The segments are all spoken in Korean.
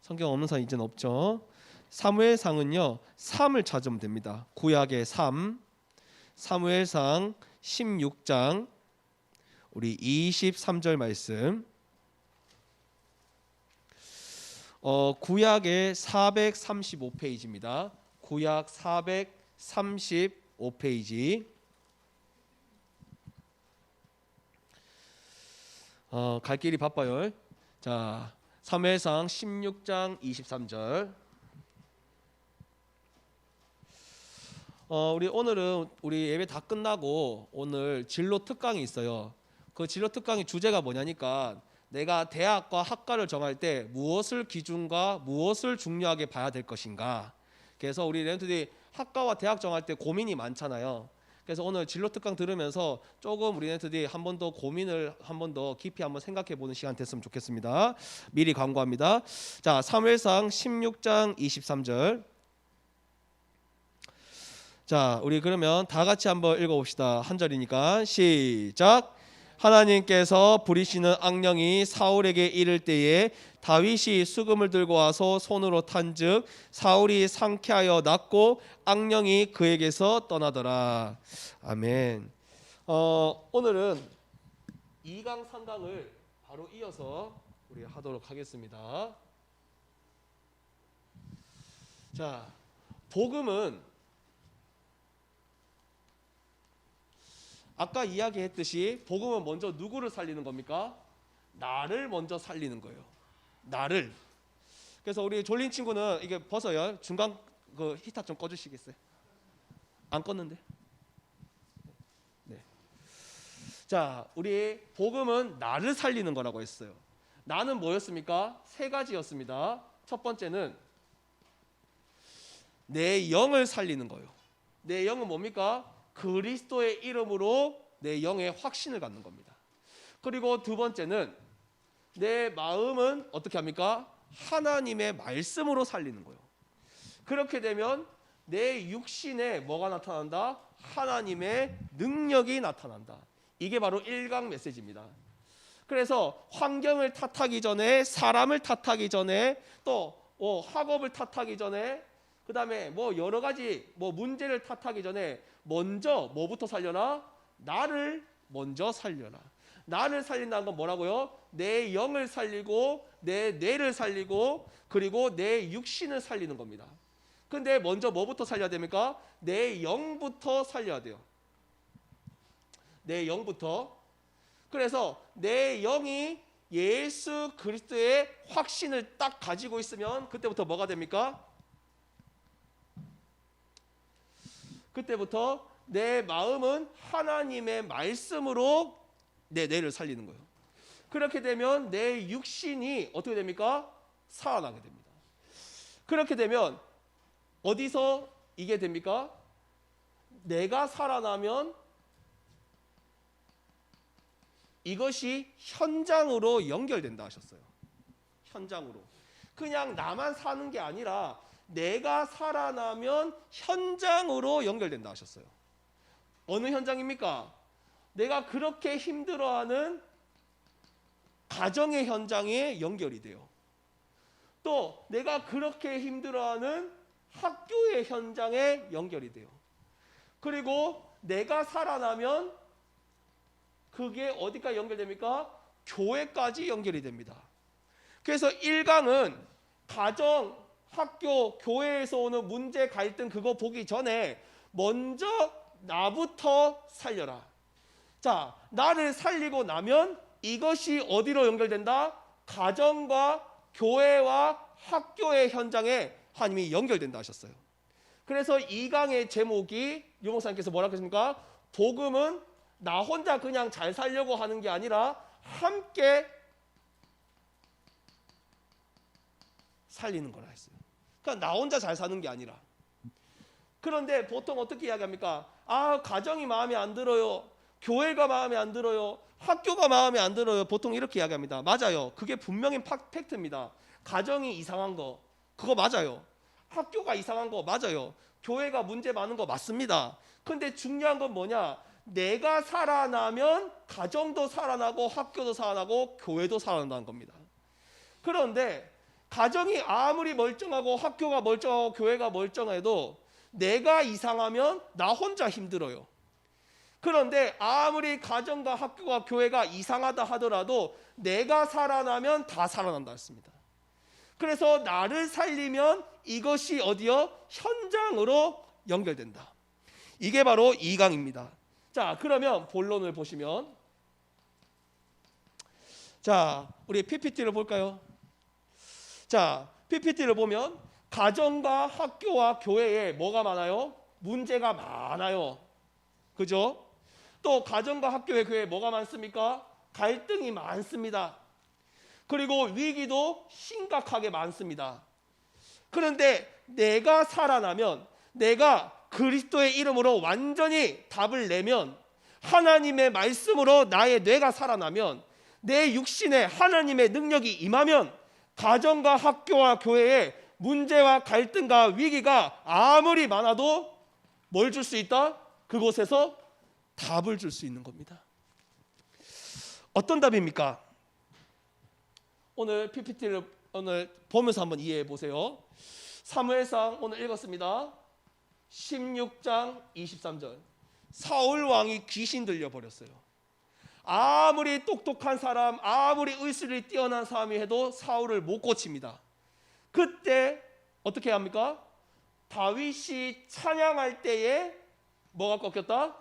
성경 없는 사람 이제는 없죠. 사무엘상은요 3을 찾으면 됩니다. 구약의 3, 사무엘상 16장 우리 23절 말씀. 구약의 435페이지입니다. 구약 435페이지. 갈 길이 바빠요. 자, 사무엘상 16장 23절. 오늘은 우리 예배 다 끝나고 오늘 진로 특강이 있어요. 그 진로 특강의 주제가 뭐냐니까 내가 대학과 학과를 정할 때 무엇을 기준과 무엇을 중요하게 봐야 될 것인가. 그래서 우리 렌트들이 학과와 대학 정할 때 고민이 많잖아요. 그래서 오늘 진로 특강 들으면서 조금 우리 렌트들이 한 번 더 고민을 한 번 더 깊이 한번 생각해 보는 시간 됐으면 좋겠습니다. 미리 광고합니다. 자, 사무엘상 16장 23절. 자, 우리 그러면 다 같이 한번 읽어봅시다. 한 절이니까 시작. 하나님께서 부리시는 악령이 사울에게 이를 때에 다윗이 수금을 들고 와서 손으로 탄즉 사울이 상쾌하여 낫고 악령이 그에게서 떠나더라. 아멘. 오늘은 2강 3강을 바로 이어서 우리 하도록 하겠습니다. 자, 복음은 아까 이야기했듯이 복음은 먼저 누구를 살리는 겁니까? 나를 먼저 살리는 거예요. 나를. 그래서 우리 졸린 친구는 이게 벗어요. 중간 그 히터 좀 꺼주시겠어요? 안 껐는데. 네. 자, 우리 복음은 나를 살리는 거라고 했어요. 나는 뭐였습니까? 세 가지였습니다. 첫 번째는 내 영을 살리는 거예요. 내 영은 뭡니까? 그리스도의 이름으로 내 영의 확신을 갖는 겁니다. 그리고 두 번째는 내 마음은 어떻게 합니까? 하나님의 말씀으로 살리는 거예요. 그렇게 되면 내 육신에 뭐가 나타난다? 하나님의 능력이 나타난다. 이게 바로 1강 메시지입니다. 그래서 환경을 탓하기 전에, 사람을 탓하기 전에, 또 학업을 탓하기 전에, 그 다음에 여러 가지 문제를 탓하기 전에 먼저 뭐부터 살려라? 나를 먼저 살려라. 나를 살린다는 건 뭐라고요? 내 영을 살리고 내 뇌를 살리고 그리고 내 육신을 살리는 겁니다. 근데 먼저 뭐부터 살려야 됩니까? 내 영부터 살려야 돼요. 내 영부터. 그래서 내 영이 예수 그리스도의 확신을 딱 가지고 있으면 그때부터 뭐가 됩니까? 그때부터 내 마음은 하나님의 말씀으로 내 뇌를 살리는 거예요. 그렇게 되면 내 육신이 어떻게 됩니까? 살아나게 됩니다. 그렇게 되면 어디서 이게 됩니까? 내가 살아나면 이것이 현장으로 연결된다 하셨어요. 현장으로. 그냥 나만 사는 게 아니라 내가 살아나면 현장으로 연결된다 하셨어요. 어느 현장입니까? 내가 그렇게 힘들어하는 가정의 현장에 연결이 돼요. 또 내가 그렇게 힘들어하는 학교의 현장에 연결이 돼요. 그리고 내가 살아나면 그게 어디까지 연결됩니까? 교회까지 연결이 됩니다. 그래서 1강은 가정, 학교, 교회에서 오는 문제, 갈등 그거 보기 전에 먼저 나부터 살려라. 자, 나를 살리고 나면 이것이 어디로 연결된다? 가정과 교회와 학교의 현장에 하나님이 연결된다 하셨어요. 그래서 2강의 제목이 유 목사님께서 뭐라고 했습니까? 복음은 나 혼자 그냥 잘 살려고 하는 게 아니라 함께 살리는 거라 했어요. 그러니까 나 혼자 잘 사는 게 아니라. 그런데 보통 어떻게 이야기합니까? 가정이 마음에 안 들어요. 교회가 마음에 안 들어요. 학교가 마음에 안 들어요. 보통 이렇게 이야기합니다. 맞아요. 그게 분명히 팩트입니다. 가정이 이상한 거 그거 맞아요. 학교가 이상한 거 맞아요. 교회가 문제 많은 거 맞습니다. 근데 중요한 건 뭐냐? 내가 살아나면 가정도 살아나고 학교도 살아나고 교회도 살아난다는 겁니다. 그런데 가정이 아무리 멀쩡하고 학교가 멀쩡하고 교회가 멀쩡해도 내가 이상하면 나 혼자 힘들어요. 그런데 아무리 가정과 학교와 교회가 이상하다 하더라도 내가 살아나면 다 살아난다 했습니다. 그래서 나를 살리면 이것이 어디요? 현장으로 연결된다. 이게 바로 2강입니다. 자, 그러면 본론을 보시면, 자, 우리 PPT를 볼까요? 자, PPT를 보면 가정과 학교와 교회에 뭐가 많아요? 문제가 많아요. 그죠? 또 가정과 학교와 교회에 뭐가 많습니까? 갈등이 많습니다. 그리고 위기도 심각하게 많습니다. 그런데 내가 살아나면, 내가 그리스도의 이름으로 완전히 답을 내면, 하나님의 말씀으로 나의 뇌가 살아나면, 내 육신에 하나님의 능력이 임하면 가정과 학교와 교회에 문제와 갈등과 위기가 아무리 많아도 뭘 줄 수 있다? 그곳에서 답을 줄 수 있는 겁니다. 어떤 답입니까? 오늘 PPT를 오늘 보면서 한번 이해해 보세요. 사무엘상 오늘 읽었습니다. 16장 23절. 사울 왕이 귀신 들려 버렸어요. 아무리 똑똑한 사람, 아무리 의술이 뛰어난 사람이 해도 사울을 못 고칩니다. 그때 어떻게 합니까? 다윗이 찬양할 때에 뭐가 꺾였다?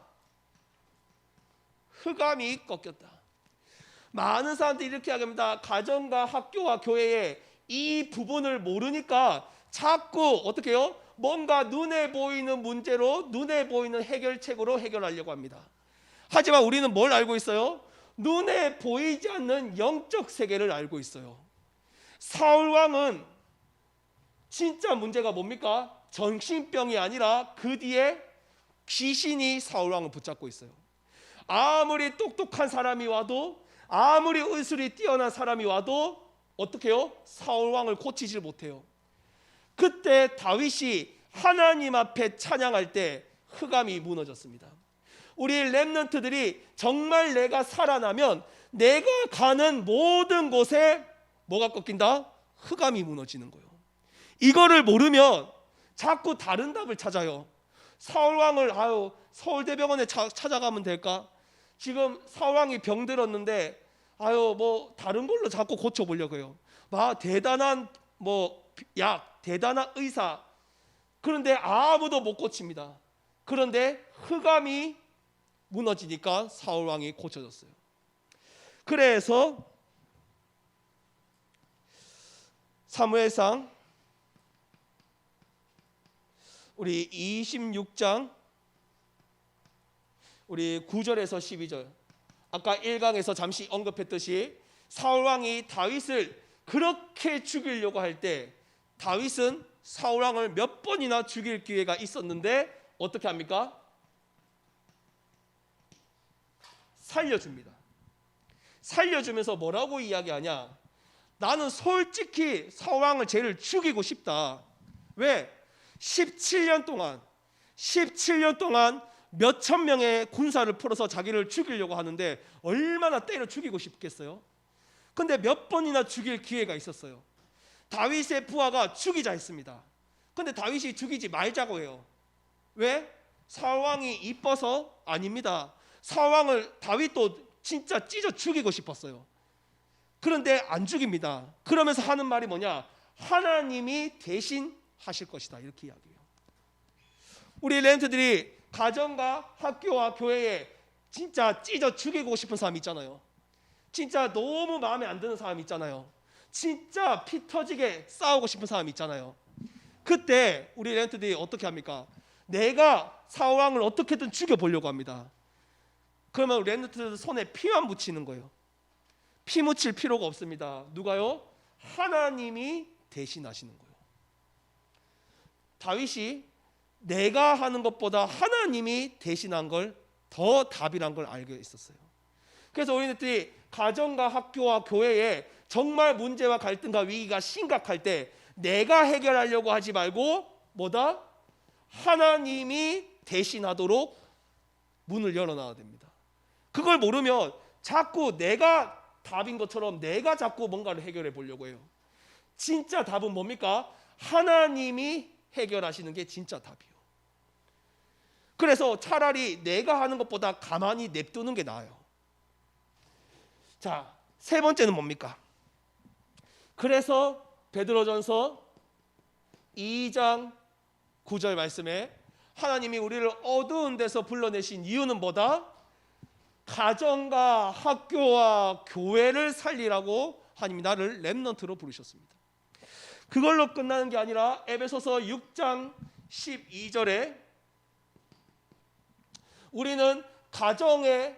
흑암이 꺾였다. 많은 사람들이 이렇게 하겠습니다. 가정과 학교와 교회에 이 부분을 모르니까 자꾸 어떻게 해요? 뭔가 눈에 보이는 문제로, 눈에 보이는 해결책으로 해결하려고 합니다. 하지만 우리는 뭘 알고 있어요? 눈에 보이지 않는 영적 세계를 알고 있어요. 사울 왕은 진짜 문제가 뭡니까? 정신병이 아니라 그 뒤에 귀신이 사울 왕을 붙잡고 있어요. 아무리 똑똑한 사람이 와도, 아무리 의술이 뛰어난 사람이 와도 어떻게 해요? 사울 왕을 고치질 못해요. 그때 다윗이 하나님 앞에 찬양할 때 흑암이 무너졌습니다. 우리 렘넌트들이 정말 내가 살아나면 내가 가는 모든 곳에 뭐가 꺾인다? 흑암이 무너지는 거예요. 이거를 모르면 자꾸 다른 답을 찾아요. 사울왕을 서울대병원에 찾아가면 될까? 지금 사울왕이 병들었는데 뭐 다른 걸로 자꾸 고쳐보려고요. 대단한 약, 대단한 의사. 그런데 아무도 못 고칩니다. 그런데 흑암이 무너지니까 사울왕이 고쳐졌어요. 그래서 사무엘상 우리 26장 우리 9절에서 12절, 아까 1강에서 잠시 언급했듯이 사울왕이 다윗을 그렇게 죽이려고 할 때 다윗은 사울왕을 몇 번이나 죽일 기회가 있었는데 어떻게 합니까? 살려줍니다. 살려주면서 뭐라고 이야기하냐? 나는 솔직히 사울왕을 쟤를 죽이고 싶다. 왜? 17년 동안 몇천 명의 군사를 풀어서 자기를 죽이려고 하는데 얼마나 때려 죽이고 싶겠어요? 근데 몇 번이나 죽일 기회가 있었어요. 다윗의 부하가 죽이자 했습니다. 근데 다윗이 죽이지 말자고 해요. 왜? 사울왕이 이뻐서? 아닙니다. 사울왕을 다윗도 진짜 찢어 죽이고 싶었어요. 그런데 안 죽입니다. 그러면서 하는 말이 뭐냐? 하나님이 대신 하실 것이다, 이렇게 이야기해요. 우리 렘넌트들이 가정과 학교와 교회에 진짜 찢어 죽이고 싶은 사람 있잖아요. 진짜 너무 마음에 안 드는 사람 있잖아요. 진짜 피 터지게 싸우고 싶은 사람 있잖아요. 그때 우리 렘넌트들이 어떻게 합니까? 내가 사울왕을 어떻게든 죽여보려고 합니다. 그러면 렘넌트들 손에 피만 묻히는 거예요. 피 묻힐 필요가 없습니다. 누가요? 하나님이 대신하시는 거예요. 다윗이 내가 하는 것보다 하나님이 대신한 걸 더 답이란 걸 알고 있었어요. 그래서 우리들이 가정과 학교와 교회에 정말 문제와 갈등과 위기가 심각할 때 내가 해결하려고 하지 말고 뭐다? 하나님이 대신하도록 문을 열어놔야 됩니다. 그걸 모르면 자꾸 내가 답인 것처럼 내가 자꾸 뭔가를 해결해 보려고 해요. 진짜 답은 뭡니까? 하나님이 해결하시는 게 진짜 답이요. 그래서 차라리 내가 하는 것보다 가만히 냅두는 게 나아요. 자, 세 번째는 뭡니까? 그래서 베드로전서 2장 9절 말씀에 하나님이 우리를 어두운 데서 불러내신 이유는 뭐다? 가정과 학교와 교회를 살리라고 하나님이 나를 렘넌트로 부르셨습니다. 그걸로 끝나는 게 아니라 에베소서 6장 12절에 우리는 가정의,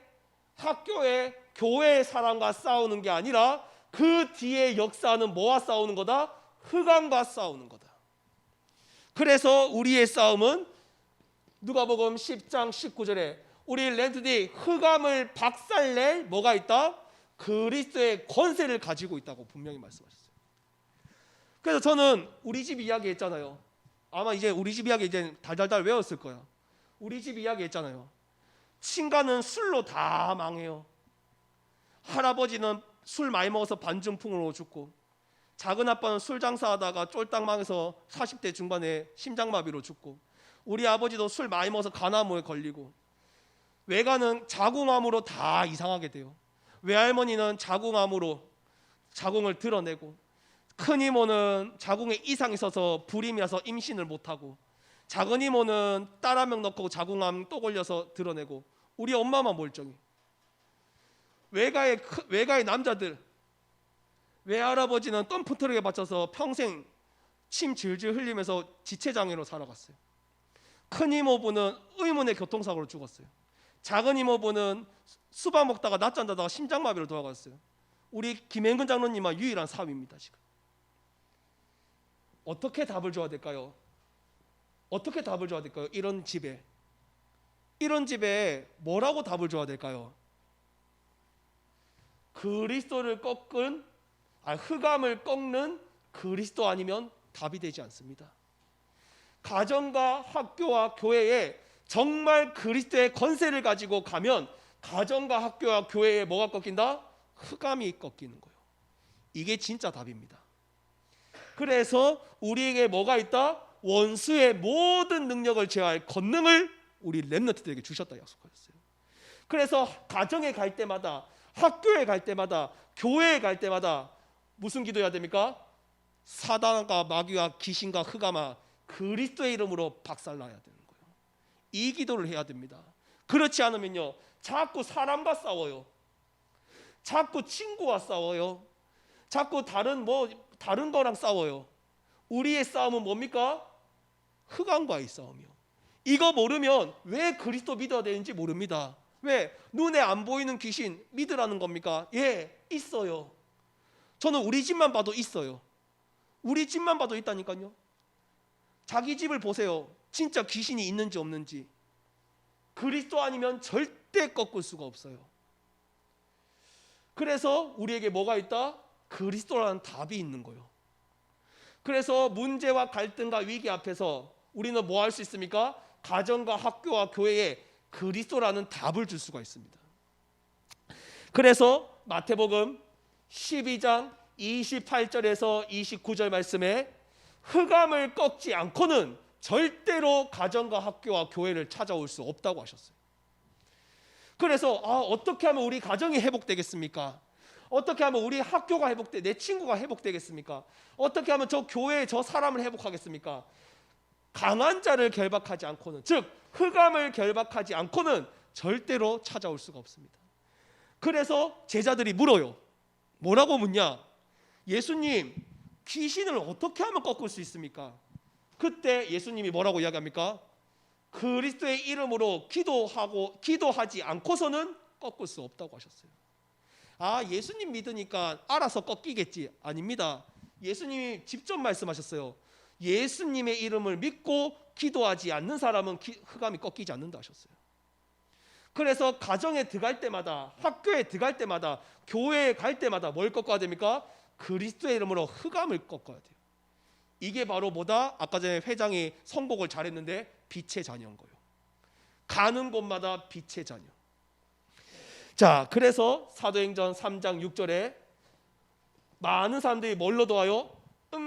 학교의, 교회의 사람과 싸우는 게 아니라 그 뒤에 역사는 뭐와 싸우는 거다? 흑암과 싸우는 거다. 그래서 우리의 싸움은 누가복음 10장 19절에 우리 렘넌트들이 흑암을 박살낼 뭐가 있다? 그리스도의 권세를 가지고 있다고 분명히 말씀하셨어요. 그래서 저는 우리 집 이야기 했잖아요. 아마 이제 우리 집 이야기 이제 달달달 외웠을 거야. 우리 집 이야기 했잖아요. 친가는 술로 다 망해요. 할아버지는 술 많이 먹어서 반중풍으로 죽고, 작은 아빠는 술 장사하다가 쫄딱 망해서 40대 중반에 심장마비로 죽고, 우리 아버지도 술 많이 먹어서 간암에 걸리고, 외가는 자궁암으로 다 이상하게 돼요. 외할머니는 자궁암으로 자궁을 드러내고, 큰 이모는 자궁에 이상이 있어서 불임이라서 임신을 못하고, 작은 이모는 딸 한 명 넣고 자궁암 또 걸려서 드러내고, 우리 엄마만 멀쩡히. 외가의 남자들, 외할아버지는 덤프트럭에 받쳐서 평생 침 질질 흘리면서 지체장애로 살아갔어요. 큰 이모부는 의문의 교통사고로 죽었어요. 작은 이모부는 수박 먹다가 낮잠 자다가 심장마비로 돌아갔어요. 우리 김행근 장로님만 유일한 사위입니다. 지금 어떻게 답을 줘야 될까요? 어떻게 답을 줘야 될까요? 이런 집에 뭐라고 답을 줘야 될까요? 그리스도를 꺾은, 흑암을 꺾는 그리스도 아니면 답이 되지 않습니다. 가정과 학교와 교회에 정말 그리스도의 권세를 가지고 가면 가정과 학교와 교회에 뭐가 꺾인다? 흑암이 꺾이는 거예요. 이게 진짜 답입니다. 그래서 우리에게 뭐가 있다? 원수의 모든 능력을 제어할 권능을 우리 렘넌트들에게 주셨다 약속하셨어요. 그래서 가정에 갈 때마다, 학교에 갈 때마다, 교회에 갈 때마다 무슨 기도해야 됩니까? 사단과 마귀와 귀신과 흑암아 그리스도의 이름으로 박살나야 되는 거예요. 이 기도를 해야 됩니다. 그렇지 않으면요, 자꾸 사람과 싸워요. 자꾸 친구와 싸워요. 자꾸 다른 거랑 싸워요. 우리의 싸움은 뭡니까? 흑암과의 싸움이요. 이거 모르면 왜 그리스도 믿어야 되는지 모릅니다. 왜? 눈에 안 보이는 귀신 믿으라는 겁니까? 예, 있어요. 저는 우리 집만 봐도 있어요. 우리 집만 봐도 있다니까요. 자기 집을 보세요. 진짜 귀신이 있는지 없는지. 그리스도 아니면 절대 꺾을 수가 없어요. 그래서 우리에게 뭐가 있다? 그리스도라는 답이 있는 거예요. 그래서 문제와 갈등과 위기 앞에서 우리는 뭐 할 수 있습니까? 가정과 학교와 교회에 그리스도라는 답을 줄 수가 있습니다. 그래서 마태복음 12장 28절에서 29절 말씀에 흑암을 꺾지 않고는 절대로 가정과 학교와 교회를 찾아올 수 없다고 하셨어요. 그래서 어떻게 하면 우리 가정이 회복되겠습니까? 어떻게 하면 우리 학교가 내 친구가 회복되겠습니까? 어떻게 하면 저 교회에 저 사람을 회복하겠습니까? 강한 자를 결박하지 않고는, 즉 흑암을 결박하지 않고는 절대로 찾아올 수가 없습니다. 그래서 제자들이 물어요. 뭐라고 묻냐? 예수님, 귀신을 어떻게 하면 꺾을 수 있습니까? 그때 예수님이 뭐라고 이야기합니까? 그리스도의 이름으로 기도하지 않고서는 꺾을 수 없다고 하셨어요. 예수님 믿으니까 알아서 꺾이겠지. 아닙니다. 예수님이 직접 말씀하셨어요. 예수님의 이름을 믿고 기도하지 않는 사람은 흑암이 꺾이지 않는다 하셨어요. 그래서 가정에 들어갈 때마다, 학교에 들어갈 때마다, 교회에 갈 때마다 뭘 꺾어야 됩니까? 그리스도의 이름으로 흑암을 꺾어야 돼요. 이게 바로 뭐다? 아까 전에 회장이 선곡을 잘했는데 빛의 자녀인 거예요. 가는 곳마다 빛의 자녀. 자, 그래서 사도행전 3장 6절에 많은 사람들이 뭘로 도와요?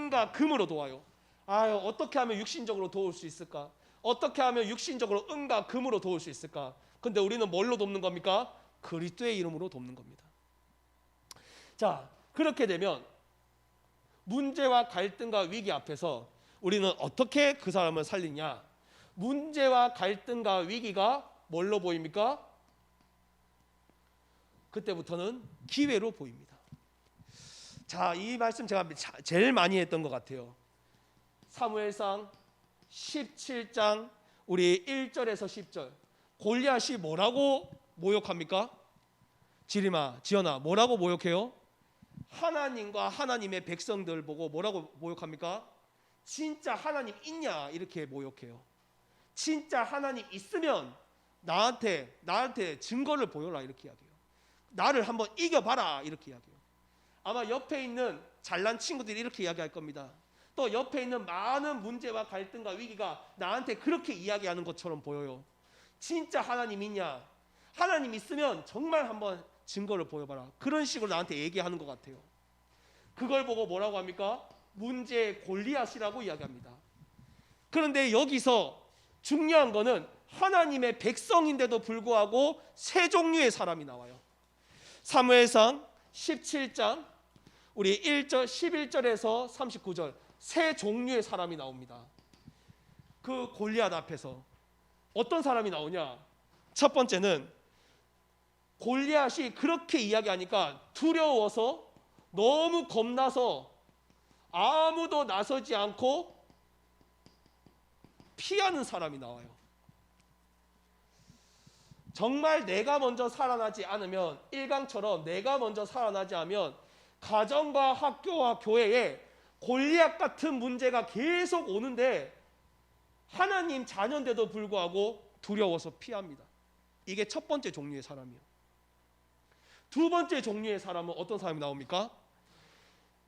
은과 금으로 도와요. 아유, 어떻게 하면 육신적으로 도울 수 있을까? 어떻게 하면 육신적으로 은과 금으로 도울 수 있을까? 근데 우리는 뭘로 돕는 겁니까? 그리스도의 이름으로 돕는 겁니다. 자, 그렇게 되면 문제와 갈등과 위기 앞에서 우리는 어떻게 그 사람을 살리냐? 문제와 갈등과 위기가 뭘로 보입니까? 그때부터는 기회로 보입니다. 자, 이 말씀 제가 제일 많이 했던 것 같아요. 사무엘상 17장 우리 1절에서 10절. 골리앗이 뭐라고 모욕합니까? 지연아, 뭐라고 모욕해요? 하나님과 하나님의 백성들 보고 뭐라고 모욕합니까? 진짜 하나님 있냐? 이렇게 모욕해요. 진짜 하나님 있으면 나한테 증거를 보여라, 이렇게 이야기해요. 나를 한번 이겨봐라, 이렇게 이야기해요. 아마 옆에 있는 잘난 친구들이 이렇게 이야기할 겁니다. 또 옆에 있는 많은 문제와 갈등과 위기가 나한테 그렇게 이야기하는 것처럼 보여요. 진짜 하나님 있냐? 하나님 있으면 정말 한번 증거를 보여봐라. 그런 식으로 나한테 얘기하는 것 같아요. 그걸 보고 뭐라고 합니까? 문제의 골리앗이라고 이야기합니다. 그런데 여기서 중요한 거는 하나님의 백성인데도 불구하고 세 종류의 사람이 나와요. 사무엘상 17장 우리 1절 11절에서 39절 세 종류의 사람이 나옵니다. 그 골리앗 앞에서 어떤 사람이 나오냐? 첫 번째는 골리앗이 그렇게 이야기하니까 두려워서 너무 겁나서 아무도 나서지 않고 피하는 사람이 나와요. 정말 내가 먼저 살아나지 않으면, 일강처럼 내가 먼저 살아나지 않으면 가정과 학교와 교회에 골리앗 같은 문제가 계속 오는데 하나님 자녀인데도 불구하고 두려워서 피합니다. 이게 첫 번째 종류의 사람이에요. 두 번째 종류의 사람은 어떤 사람이 나옵니까?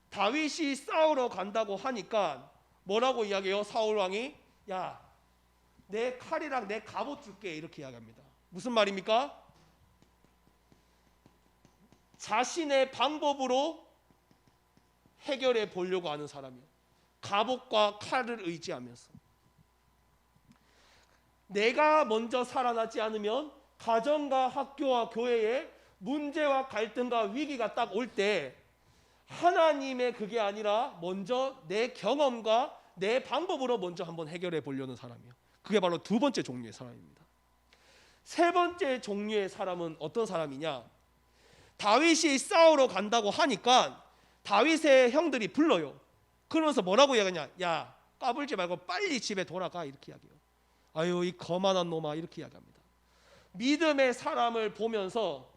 다윗이 싸우러 간다고 하니까 뭐라고 이야기해요? 사울 왕이 야, 내 칼이랑 내 갑옷 줄게, 이렇게 이야기합니다. 무슨 말입니까? 자신의 방법으로 해결해 보려고 하는 사람이에요. 갑옷과 칼을 의지하면서. 내가 먼저 살아나지 않으면 가정과 학교와 교회에 문제와 갈등과 위기가 딱 올 때 하나님의 그게 아니라 먼저 내 경험과 내 방법으로 먼저 한번 해결해 보려는 사람이에요. 그게 바로 두 번째 종류의 사람입니다. 세 번째 종류의 사람은 어떤 사람이냐? 다윗이 싸우러 간다고 하니까 다윗의 형들이 불러요. 그러면서 뭐라고 이야기하냐? 야, 까불지 말고 빨리 집에 돌아가, 이렇게 이야기해요. 아유, 이 거만한 놈아, 이렇게 이야기합니다. 믿음의 사람을 보면서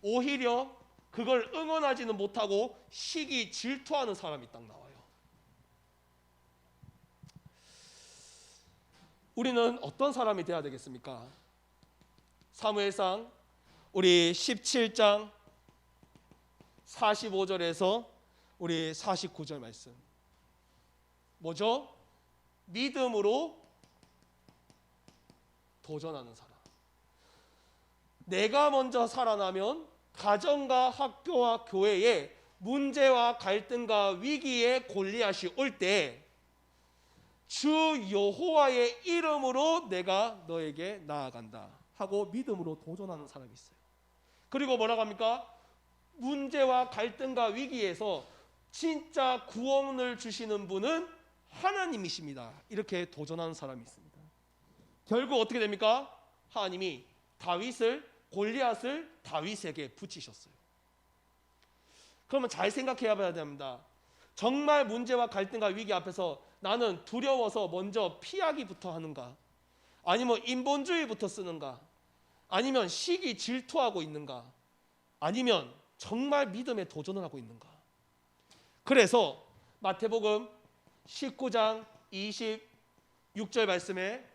오히려 그걸 응원하지는 못하고 시기 질투하는 사람이 딱 나와요. 우리는 어떤 사람이 돼야 되겠습니까? 사무엘상 우리 17장 45절에서 우리 49절 말씀. 뭐죠? 믿음으로 도전하는 사람. 내가 먼저 살아나면 가정과 학교와 교회에 문제와 갈등과 위기에 골리앗이 올 때 주 여호와의 이름으로 내가 너에게 나아간다 하고 믿음으로 도전하는 사람이 있어요. 그리고 뭐라고 합니까? 문제와 갈등과 위기에서 진짜 구원을 주시는 분은 하나님이십니다. 이렇게 도전하는 사람이 있습니다. 결국 어떻게 됩니까? 하나님이 골리앗을 다윗에게 붙이셨어요. 그러면 잘 생각해 봐야 됩니다. 정말 문제와 갈등과 위기 앞에서 나는 두려워서 먼저 피하기부터 하는가? 아니면 인본주의부터 쓰는가? 아니면 시기 질투하고 있는가? 아니면 정말 믿음에 도전을 하고 있는가? 그래서 마태복음 19장 26절 말씀에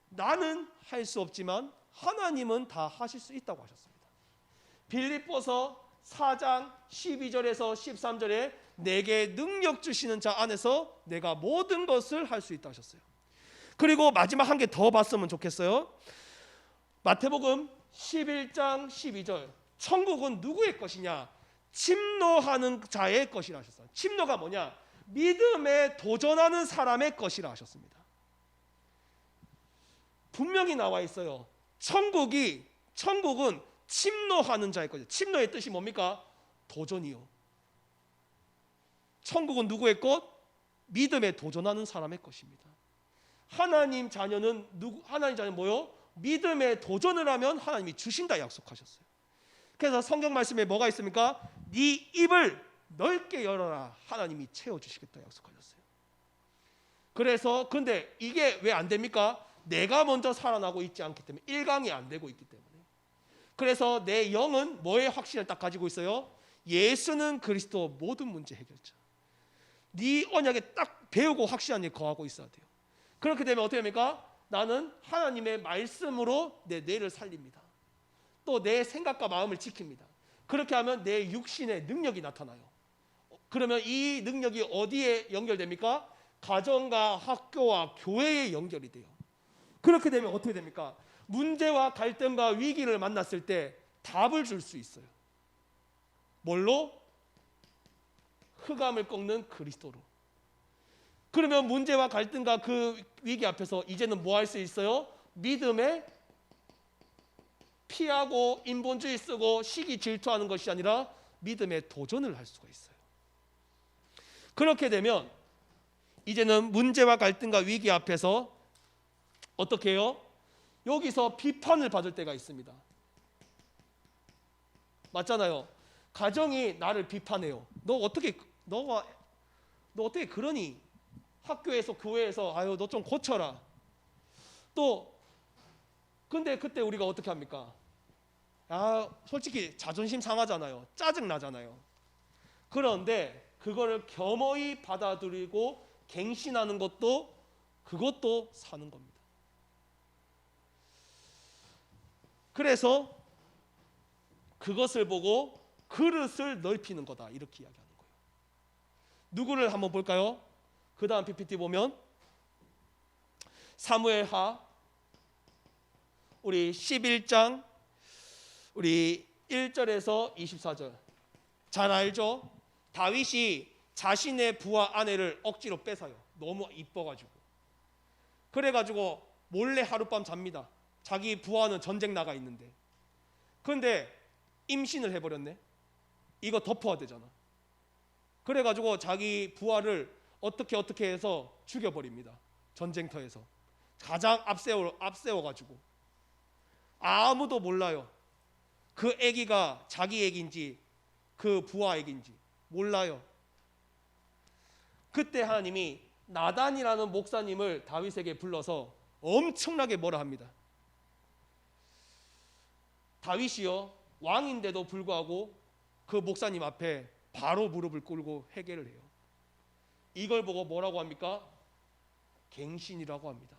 나는 할 수 없지만 하나님은 다 하실 수 있다고 하셨습니다. 빌립보서 4장 12절에서 13절에 내게 능력 주시는 자 안에서 내가 모든 것을 할 수 있다 하셨어요. 그리고 마지막 한 개 더 봤으면 좋겠어요. 마태복음 11장 12절 천국은 누구의 것이냐? 침노하는 자의 것이라 하셨어요. 침노가 뭐냐? 믿음에 도전하는 사람의 것이라 하셨습니다. 분명히 나와 있어요. 천국은 침노하는 자의 것이에요. 침노의 뜻이 뭡니까? 도전이요. 천국은 누구의 것? 믿음에 도전하는 사람의 것입니다. 하나님 자녀는 뭐요? 믿음에 도전을 하면 하나님이 주신다 약속하셨어요. 그래서 성경 말씀에 뭐가 있습니까? 네 입을 넓게 열어라. 하나님이 채워주시겠다 약속하셨어요. 그래서 근데 이게 왜 안 됩니까? 내가 먼저 살아나고 있지 않기 때문에, 일강이 안 되고 있기 때문에. 그래서 내 영은 뭐의 확신을 딱 가지고 있어요? 예수는 그리스도 모든 문제 해결자. 네 언약에 딱 배우고 확신한 일 거하고 있어야 돼요. 그렇게 되면 어떻게 됩니까? 나는 하나님의 말씀으로 내 뇌를 살립니다. 또 내 생각과 마음을 지킵니다. 그렇게 하면 내 육신의 능력이 나타나요. 그러면 이 능력이 어디에 연결됩니까? 가정과 학교와 교회에 연결이 돼요. 그렇게 되면 어떻게 됩니까? 문제와 갈등과 위기를 만났을 때 답을 줄 수 있어요. 뭘로? 흑암을 꺾는 그리스도로. 그러면 문제와 갈등과 그 위기 앞에서 이제는 뭐 할 수 있어요? 믿음에 피하고 인본주의 쓰고 시기 질투하는 것이 아니라 믿음에 도전을 할 수가 있어요. 그렇게 되면 이제는 문제와 갈등과 위기 앞에서 어떻게 해요? 여기서 비판을 받을 때가 있습니다. 맞잖아요. 가정이 나를 비판해요. 너 어떻게 그러니? 학교에서 교회에서 아유 너 좀 고쳐라. 또 근데 그때 우리가 어떻게 합니까? 솔직히 자존심 상하잖아요. 짜증 나잖아요. 그런데 그거를 겸허히 받아들이고 갱신하는 그것도 사는 겁니다. 그래서 그것을 보고 그릇을 넓히는 거다 이렇게 이야기하는 거예요. 누구를 한번 볼까요? 그 다음 PPT 보면 사무엘하 우리 11장 우리 1절에서 24절 잘 알죠? 다윗이 자신의 부하 아내를 억지로 뺏어요. 너무 이뻐가지고. 그래가지고 몰래 하룻밤 잡니다. 자기 부하는 전쟁 나가 있는데. 그런데 임신을 해버렸네. 이거 덮어야 되잖아. 그래가지고 자기 부하를 어떻게 해서 죽여버립니다. 전쟁터에서. 가장 앞세워가지고. 아무도 몰라요. 그 아기가 자기 아기인지 그 부하 아기인지 몰라요. 그때 하나님이 나단이라는 목사님을 다윗에게 불러서 엄청나게 뭐라 합니다. 다윗이요 왕인데도 불구하고 그 목사님 앞에 바로 무릎을 꿇고 회개를 해요. 이걸 보고 뭐라고 합니까? 갱신이라고 합니다.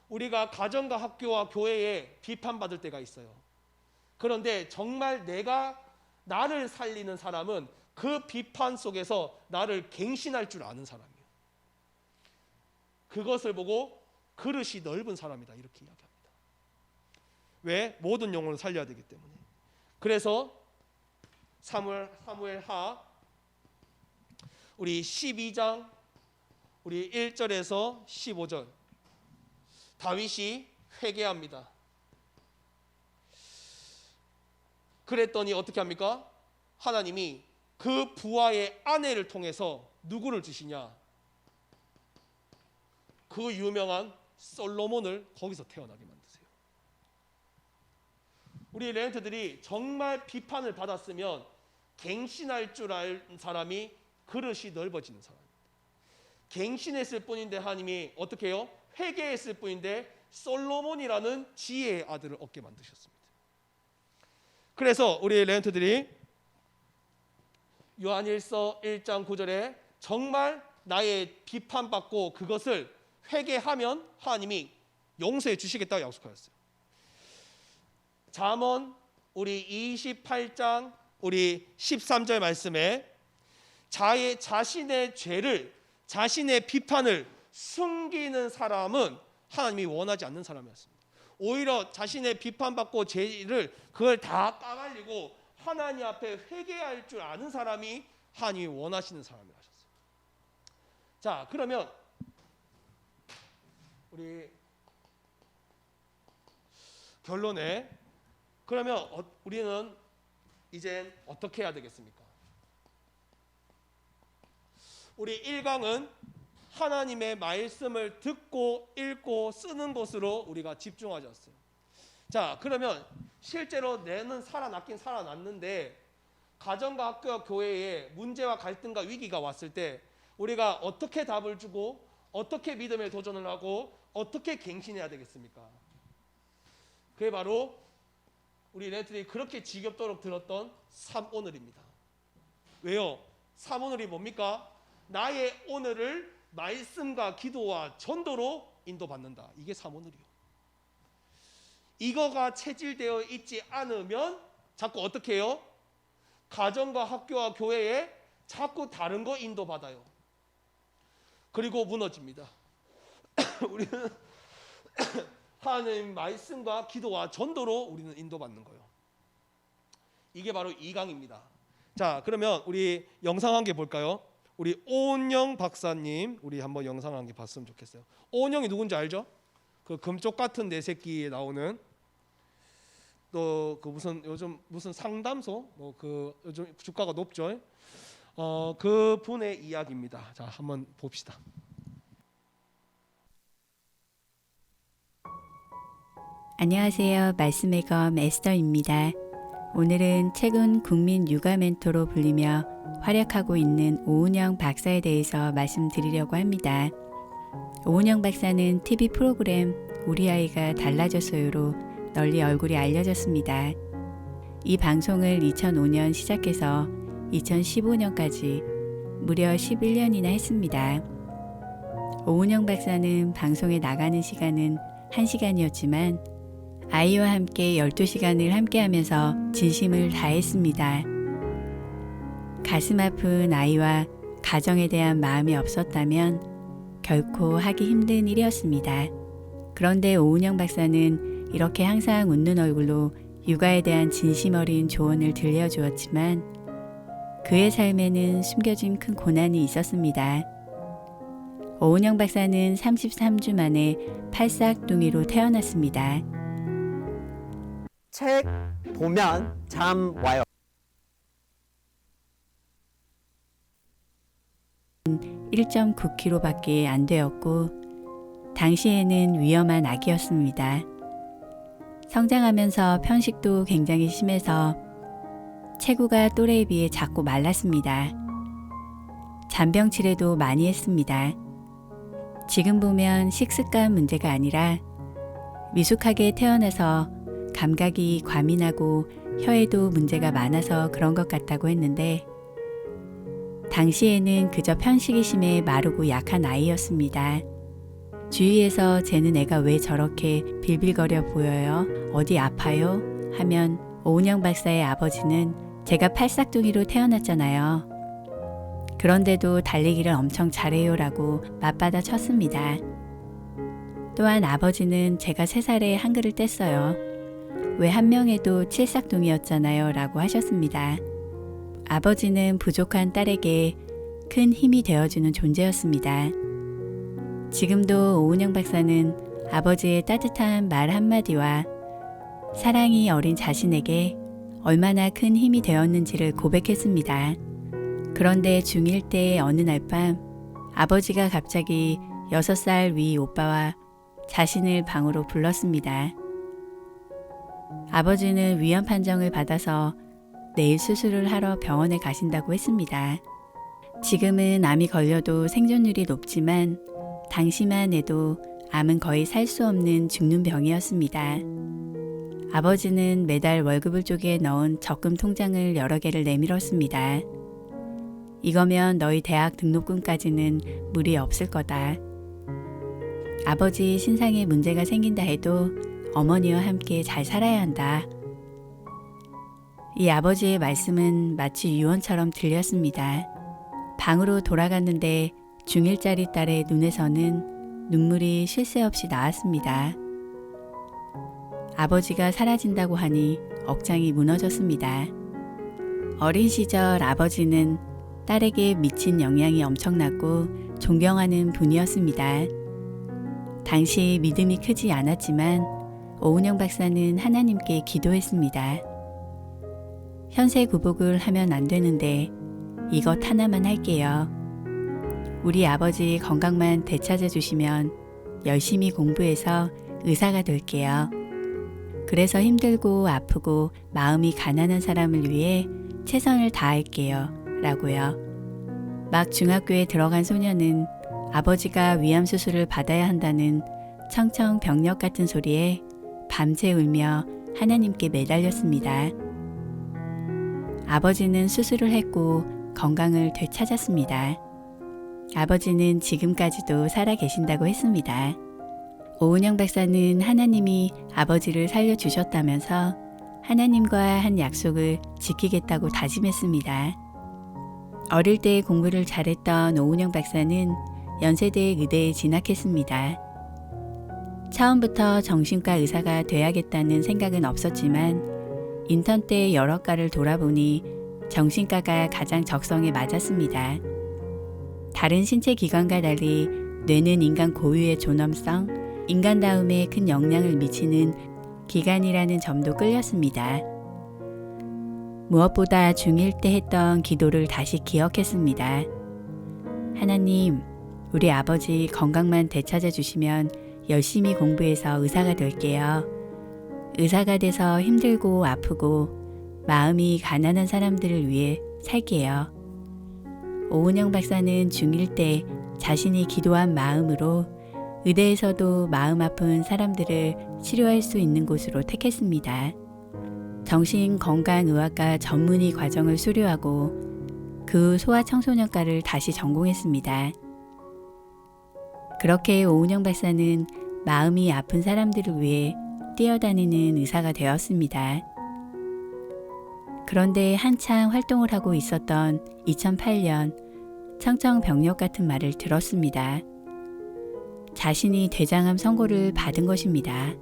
우리가 가정과 학교와 교회에 비판받을 때가 있어요. 그런데 정말 나를 살리는 사람은 그 비판 속에서 나를 갱신할 줄 아는 사람이에요. 그것을 보고 그릇이 넓은 사람이다 이렇게 이야기합니다. 왜? 모든 영혼을 살려야 되기 때문에. 그래서 사무엘하 우리 12장 우리 1절에서 15절 다윗이 회개합니다. 그랬더니 어떻게 합니까? 하나님이 그 부하의 아내를 통해서 누구를 주시냐? 그 유명한 솔로몬을 거기서 태어나게 만드세요. 우리 렘넌트들이 정말 비판을 받았으면 갱신할 줄 아는 사람이 그릇이 넓어지는 사람입니다. 갱신했을 뿐인데 하나님이 어떻게 해요? 회개했을 뿐인데 솔로몬이라는 지혜의 아들을 얻게 만드셨습니다. 그래서 우리 렘넌트들이 요한일서 1장 9절에 정말 나의 비판받고 그것을 회개하면 하나님이 용서해 주시겠다고 약속하셨어요. 잠언 우리 28장 우리 13절 말씀에 자신의 죄를 자신의 비판을 숨기는 사람은 하나님이 원하지 않는 사람이었습니다. 오히려 자신의 비판받고 죄를 그걸 다 까발리고 하나님 앞에 회개할 줄 아는 사람이 하나님이 원하시는 사람이라 하셨어요. 자, 그러면 우리 결론에 그러면 우리는 이제 어떻게 해야 되겠습니까? 우리 1강은 하나님의 말씀을 듣고 읽고 쓰는 것으로 우리가 집중하셨어요. 자, 그러면 실제로 내는 살아났긴 살아났는데 가정과 학교와 교회에 문제와 갈등과 위기가 왔을 때 우리가 어떻게 답을 주고 어떻게 믿음에 도전을 하고 어떻게 갱신해야 되겠습니까? 그게 바로 우리 렌트들이 그렇게 지겹도록 들었던 3오늘입니다. 왜요? 3오늘이 뭡니까? 나의 오늘을 말씀과 기도와 전도로 인도받는다. 이게 3오늘이요. 이거가 체질되어 있지 않으면 자꾸 어떻게 해요? 가정과 학교와 교회에 자꾸 다른 거 인도받아요. 그리고 무너집니다. 우리는 하나님 말씀과 기도와 전도로 우리는 인도받는 거예요. 이게 바로 2강입니다. 자, 그러면 우리 영상 한 개 볼까요? 우리 오은영 박사님, 우리 한번 영상 한 개 봤으면 좋겠어요. 오은영이 누군지 알죠? 그 금쪽 같은 내 새끼에 나오는 또 그 무슨 요즘 무슨 상담소 뭐 그 요즘 주가가 높죠. 그 분의 이야기입니다. 자, 한번 봅시다. 안녕하세요. 말씀의 검 에스더입니다. 오늘은 최근 국민 육아 멘토로 불리며 활약하고 있는 오은영 박사에 대해서 말씀드리려고 합니다. 오은영 박사는 TV 프로그램 우리 아이가 달라졌어요로 널리 얼굴이 알려졌습니다. 이 방송을 2005년 시작해서 2015년까지 무려 11년이나 했습니다. 오은영 박사는 방송에 나가는 시간은 1시간이었지만 아이와 함께 12시간을 함께하면서 진심을 다했습니다. 가슴 아픈 아이와 가정에 대한 마음이 없었다면 결코 하기 힘든 일이었습니다. 그런데 오은영 박사는 이렇게 항상 웃는 얼굴로 육아에 대한 진심 어린 조언을 들려주었지만 그의 삶에는 숨겨진 큰 고난이 있었습니다. 오은영 박사는 33주 만에 팔싹둥이로 태어났습니다. 책 보면 잠 와요. 1.9kg밖에 안 되었고 당시에는 위험한 아기였습니다. 성장하면서 편식도 굉장히 심해서 체구가 또래에 비해 작고 말랐습니다. 잔병 치레도 많이 했습니다. 지금 보면 식습관 문제가 아니라 미숙하게 태어나서 감각이 과민하고 혀에도 문제가 많아서 그런 것 같다고 했는데 당시에는 그저 편식이 심해 마르고 약한 아이였습니다. 주위에서 쟤는 애가 왜 저렇게 빌빌거려 보여요? 어디 아파요? 하면 오은영 박사의 아버지는 제가 팔싹둥이로 태어났잖아요. 그런데도 달리기를 엄청 잘해요 라고 맞받아 쳤습니다. 또한 아버지는 제가 3살에 한글을 뗐어요. 왜 한 명에도 칠싹둥이였잖아요 라고 하셨습니다. 아버지는 부족한 딸에게 큰 힘이 되어주는 존재였습니다. 지금도 오은영 박사는 아버지의 따뜻한 말 한마디와 사랑이 어린 자신에게 얼마나 큰 힘이 되었는지를 고백했습니다. 그런데 중1 때의 어느 날 밤 아버지가 갑자기 6살 위 오빠와 자신을 방으로 불렀습니다. 아버지는 위험 판정을 받아서 내일 수술을 하러 병원에 가신다고 했습니다. 지금은 암이 걸려도 생존율이 높지만 당시만 해도 암은 거의 살 수 없는 죽는 병이었습니다. 아버지는 매달 월급을 쪼개 넣은 적금 통장을 여러 개를 내밀었습니다. 이거면 너희 대학 등록금까지는 무리 없을 거다. 아버지 신상에 문제가 생긴다 해도 어머니와 함께 잘 살아야 한다. 이 아버지의 말씀은 마치 유언처럼 들렸습니다. 방으로 돌아갔는데 중1짜리 딸의 눈에서는 눈물이 쉴 새 없이 나왔습니다. 아버지가 사라진다고 하니 억장이 무너졌습니다. 어린 시절 아버지는 딸에게 미친 영향이 엄청났고 존경하는 분이었습니다. 당시 믿음이 크지 않았지만 오은영 박사는 하나님께 기도했습니다. 현세 구복을 하면 안 되는데 이것 하나만 할게요. 우리 아버지 건강만 되찾아 주시면 열심히 공부해서 의사가 될게요. 그래서 힘들고 아프고 마음이 가난한 사람을 위해 최선을 다할게요. 라고요. 막 중학교에 들어간 소녀는 아버지가 위암 수술을 받아야 한다는 청청병력 같은 소리에 밤새 울며 하나님께 매달렸습니다. 아버지는 수술을 했고 건강을 되찾았습니다. 아버지는 지금까지도 살아 계신다고 했습니다. 오은영 박사는 하나님이 아버지를 살려주셨다면서 하나님과 한 약속을 지키겠다고 다짐했습니다. 어릴 때 공부를 잘했던 오은영 박사는 연세대 의대에 진학했습니다. 처음부터 정신과 의사가 돼야겠다는 생각은 없었지만 인턴 때 여러 과를 돌아보니 정신과가 가장 적성에 맞았습니다. 다른 신체 기관과 달리 뇌는 인간 고유의 존엄성, 인간다움에 큰 영향을 미치는 기관이라는 점도 끌렸습니다. 무엇보다 중1 때 했던 기도를 다시 기억했습니다. 하나님, 우리 아버지 건강만 되찾아 주시면 열심히 공부해서 의사가 될게요. 의사가 돼서 힘들고 아프고 마음이 가난한 사람들을 위해 살게요. 오은영 박사는 중1 때 자신이 기도한 마음으로 의대에서도 마음 아픈 사람들을 치료할 수 있는 곳으로 택했습니다. 정신건강의학과 전문의 과정을 수료하고 그 후 소아청소년과를 다시 전공했습니다. 그렇게 오은영 박사는 마음이 아픈 사람들을 위해 뛰어다니는 의사가 되었습니다. 그런데 한창 활동을 하고 있었던 2008년 청청병력 같은 말을 들었습니다. 자신이 대장암 선고를 받은 것입니다.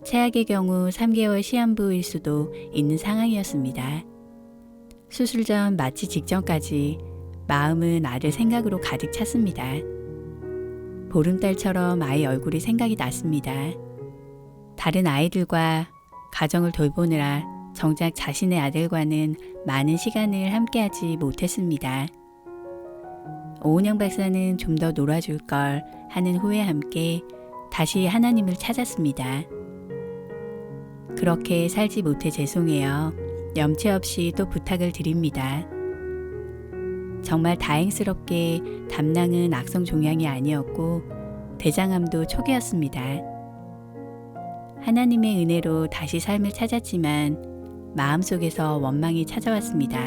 최악의 경우 3개월 시한부일 수도 있는 상황이었습니다. 수술 전 마취 직전까지 마음은 아들 생각으로 가득 찼습니다. 보름달처럼 아이 얼굴이 생각이 났습니다. 다른 아이들과 가정을 돌보느라 정작 자신의 아들과는 많은 시간을 함께하지 못했습니다. 오은영 박사는 좀 더 놀아줄 걸 하는 후회와 함께 다시 하나님을 찾았습니다. 그렇게 살지 못해 죄송해요. 염치 없이 또 부탁을 드립니다. 정말 다행스럽게 담낭은 악성 종양이 아니었고 대장암도 초기였습니다. 하나님의 은혜로 다시 삶을 찾았지만 마음속에서 원망이 찾아왔습니다.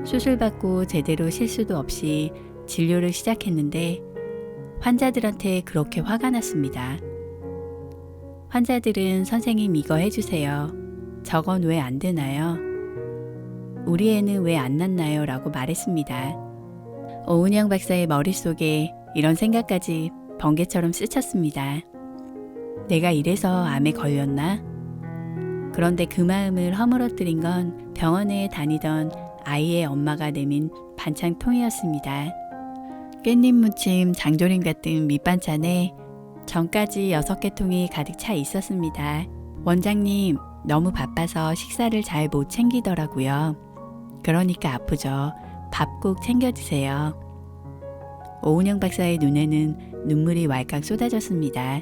수술받고 제대로 실수도 없이 진료를 시작했는데 환자들한테 그렇게 화가 났습니다. 환자들은 선생님 이거 해주세요. 저건 왜 안 되나요? 우리 애는 왜 안 낫나요? 라고 말했습니다. 오은영 박사의 머릿속에 이런 생각까지 번개처럼 스쳤습니다. 내가 이래서 암에 걸렸나? 그런데 그 마음을 허물어뜨린 건 병원에 다니던 아이의 엄마가 내민 반찬통이었습니다. 깻잎 무침, 장조림 같은 밑반찬에 전까지 6개 통이 가득 차 있었습니다. 원장님, 너무 바빠서 식사를 잘 못 챙기더라고요. 그러니까 아프죠. 밥 꼭 챙겨 드세요. 오은영 박사의 눈에는 눈물이 왈칵 쏟아졌습니다.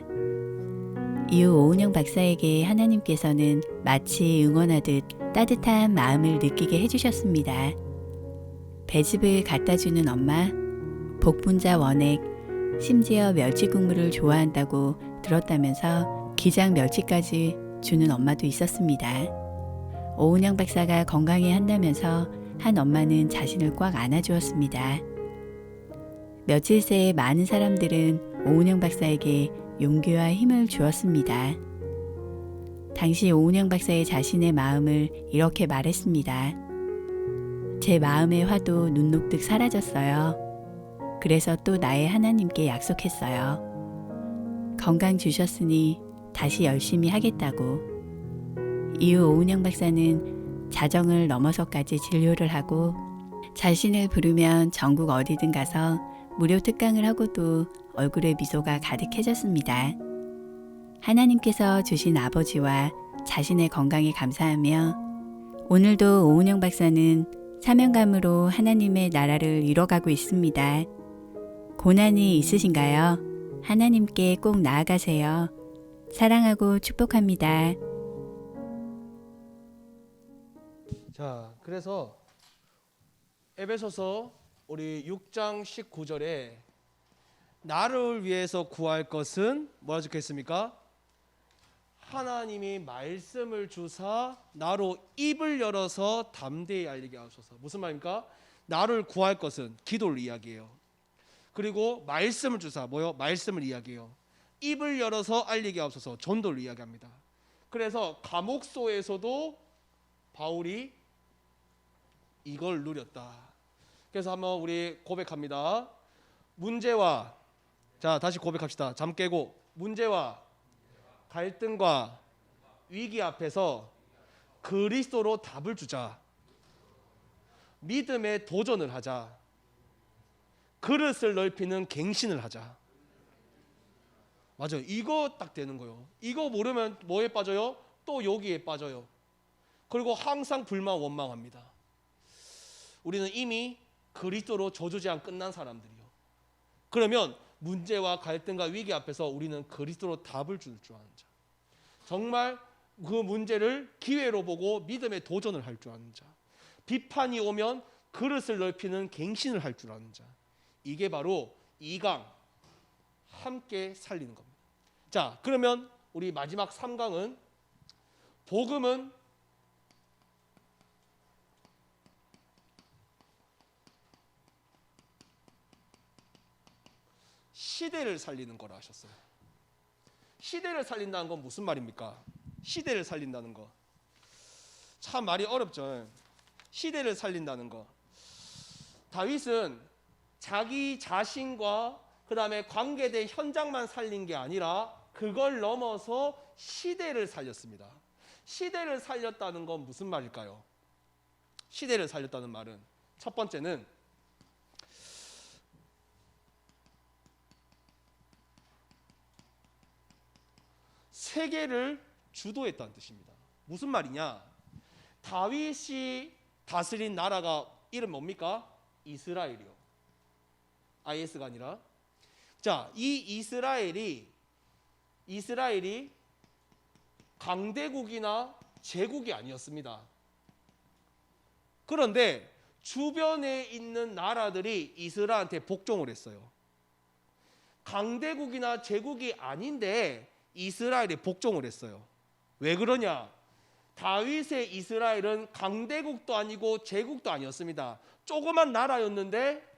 이후 오은영 박사에게 하나님께서는 마치 응원하듯 따뜻한 마음을 느끼게 해주셨습니다. 배즙을 갖다주는 엄마, 복분자 원액, 심지어 멸치 국물을 좋아한다고 들었다면서 기장 멸치까지 주는 엄마도 있었습니다. 오은영 박사가 건강해 한다면서 한 엄마는 자신을 꽉 안아주었습니다. 며칠 새 많은 사람들은 오은영 박사에게 용기와 힘을 주었습니다. 당시 오은영 박사의 자신의 마음을 이렇게 말했습니다. 제 마음의 화도 눈 녹듯 사라졌어요. 그래서 또 나의 하나님께 약속했어요. 건강 주셨으니 다시 열심히 하겠다고. 이후 오은영 박사는 자정을 넘어서까지 진료를 하고 자신을 부르면 전국 어디든 가서 무료 특강을 하고도 얼굴에 미소가 가득해졌습니다. 하나님께서 주신 아버지와 자신의 건강에 감사하며 오늘도 오은영 박사는 사명감으로 하나님의 나라를 이뤄가고 있습니다. 고난이 있으신가요? 하나님께 꼭 나아가세요. 사랑하고 축복합니다. 자, 그래서 에베소서 우리 6장 19절에 나를 위해서 구할 것은 뭐라 적혀 있습니까? 하나님이 말씀을 주사 나로 입을 열어서 담대히 알리게 하소서. 무슨 말입니까? 나를 구할 것은 기도를 이야기해요. 그리고 말씀을 주사 뭐요? 말씀을 이야기해요. 입을 열어서 알리게 하소서. 전도를 이야기합니다. 그래서 감옥소에서도 바울이 이걸 누렸다. 그래서 한번 우리 고백합니다. 문제와 자 다시 고백합시다. 잠 깨고 문제와 갈등과 위기 앞에서 그리스도로 답을 주자. 믿음의 도전을 하자. 그릇을 넓히는 갱신을 하자. 맞아요. 이거 딱 되는 거예요. 이거 모르면 뭐에 빠져요? 또 여기에 빠져요. 그리고 항상 불만 원망합니다. 우리는 이미 그리스도로 저주제한 끝난 사람들이요. 그러면 문제와 갈등과 위기 앞에서 우리는 그리스도로 답을 줄 줄 아는 자. 정말 그 문제를 기회로 보고 믿음의 도전을 할 줄 아는 자. 비판이 오면 그릇을 넓히는 갱신을 할 줄 아는 자. 이게 바로 2강 함께 살리는 겁니다. 자, 그러면 우리 마지막 3강은 복음은 시대를 살리는 거라 하셨어요. 시대를 살린다는 건 무슨 말입니까? 시대를 살린다는 거. 참 말이 어렵죠. 시대를 살린다는 거. 다윗은 자기 자신과 그 다음에 관계된 현장만 살린 게 아니라 그걸 넘어서 시대를 살렸습니다. 시대를 살렸다는 건 무슨 말일까요? 시대를 살렸다는 말은 첫 번째는 세계를 주도했다는 뜻입니다. 무슨 말이냐? 다윗이 다스린 나라가 이름 뭡니까? 이스라엘이요. IS가 아니라. 자, 이 이스라엘이 강대국이나 제국이 아니었습니다. 그런데 주변에 있는 나라들이 이스라엘한테 복종을 했어요. 강대국이나 제국이 아닌데 이스라엘이 복종을 했어요. 왜 그러냐? 다윗의 이스라엘은 강대국도 아니고 제국도 아니었습니다. 조그만 나라였는데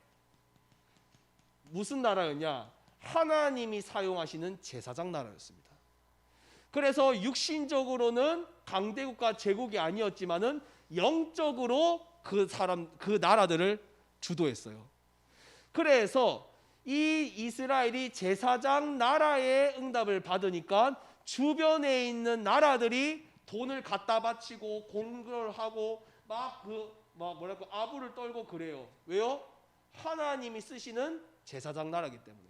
무슨 나라였냐? 하나님이 사용하시는 제사장 나라였습니다. 그래서 육신적으로는 강대국과 제국이 아니었지만은 영적으로 그 나라들을 주도했어요. 그래서 이 이스라엘이 제사장 나라의 응답을 받으니까 주변에 있는 나라들이 돈을 갖다 바치고 공격하고 뭐랄까 아부를 떨고 그래요. 왜요? 하나님이 쓰시는 제사장 나라이기 때문에.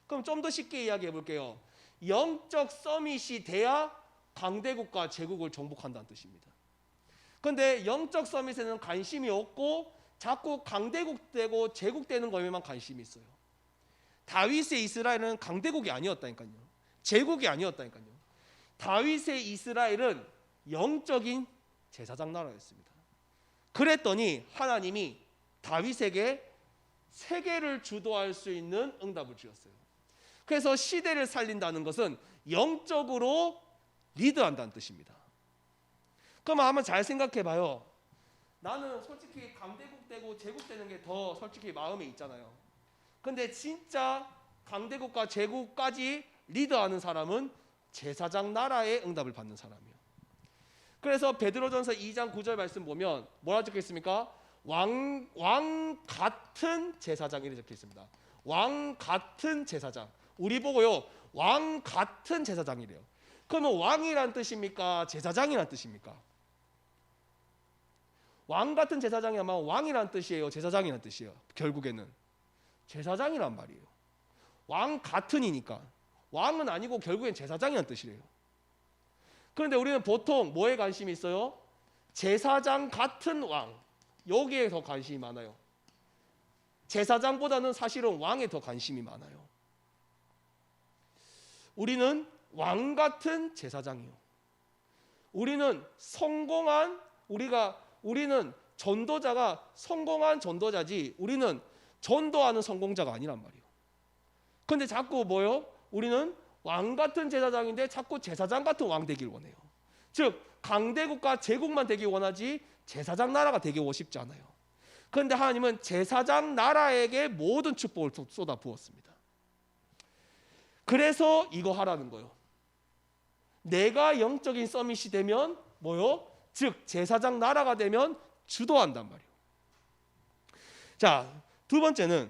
그럼 좀 더 쉽게 이야기해 볼게요. 영적 서밋이 돼야 강대국과 제국을 정복한다는 뜻입니다. 그런데 영적 서밋에는 관심이 없고 자꾸 강대국 되고 제국 되는 거에만 관심이 있어요. 다윗의 이스라엘은 강대국이 아니었다니까요. 제국이 아니었다니까요. 다윗의 이스라엘은 영적인 제사장 나라였습니다. 그랬더니 하나님이 다윗에게 세계를 주도할 수 있는 응답을 주셨어요. 그래서 시대를 살린다는 것은 영적으로 리드한다는 뜻입니다. 그럼 한번 잘 생각해 봐요. 나는 솔직히 강대국 되고 제국 되는 게 더 솔직히 마음에 있잖아요. 근데 진짜 강대국과 제국까지 리드하는 사람은 제사장 나라의 응답을 받는 사람이에요. 그래서 베드로전서 2장 9절 말씀 보면 뭐라 적혀 있습니까? 왕 같은 제사장 이렇게 적혀 있습니다. 왕 같은 제사장. 우리 보고요. 왕 같은 제사장이래요. 그러면 왕이란 뜻입니까? 제사장이란 뜻입니까? 왕 같은 제사장이 아마 왕이란 뜻이에요, 제사장이란 뜻이에요. 결국에는 제사장이란 말이에요. 왕 같은이니까 왕은 아니고 결국엔 제사장이란 뜻이래요. 그런데 우리는 보통 뭐에 관심이 있어요? 제사장 같은 왕, 여기에 더 관심이 많아요. 제사장보다는 사실은 왕에 더 관심이 많아요. 우리는 왕 같은 제사장이요. 우리는 성공한 우리는 전도자가 성공한 전도자지 우리는 전도하는 성공자가 아니란 말이에요. 근데 자꾸 뭐요? 우리는 왕 같은 제사장인데 자꾸 제사장 같은 왕 되길 원해요. 즉 강대국과 제국만 되길 원하지 제사장 나라가 되고 싶지 않아요. 그런데 하나님은 제사장 나라에게 모든 축복을 쏟아 부었습니다. 그래서 이거 하라는 거예요. 내가 영적인 서밋이 되면 뭐요? 즉 제사장 나라가 되면 주도한단 말이에요. 자, 두 번째는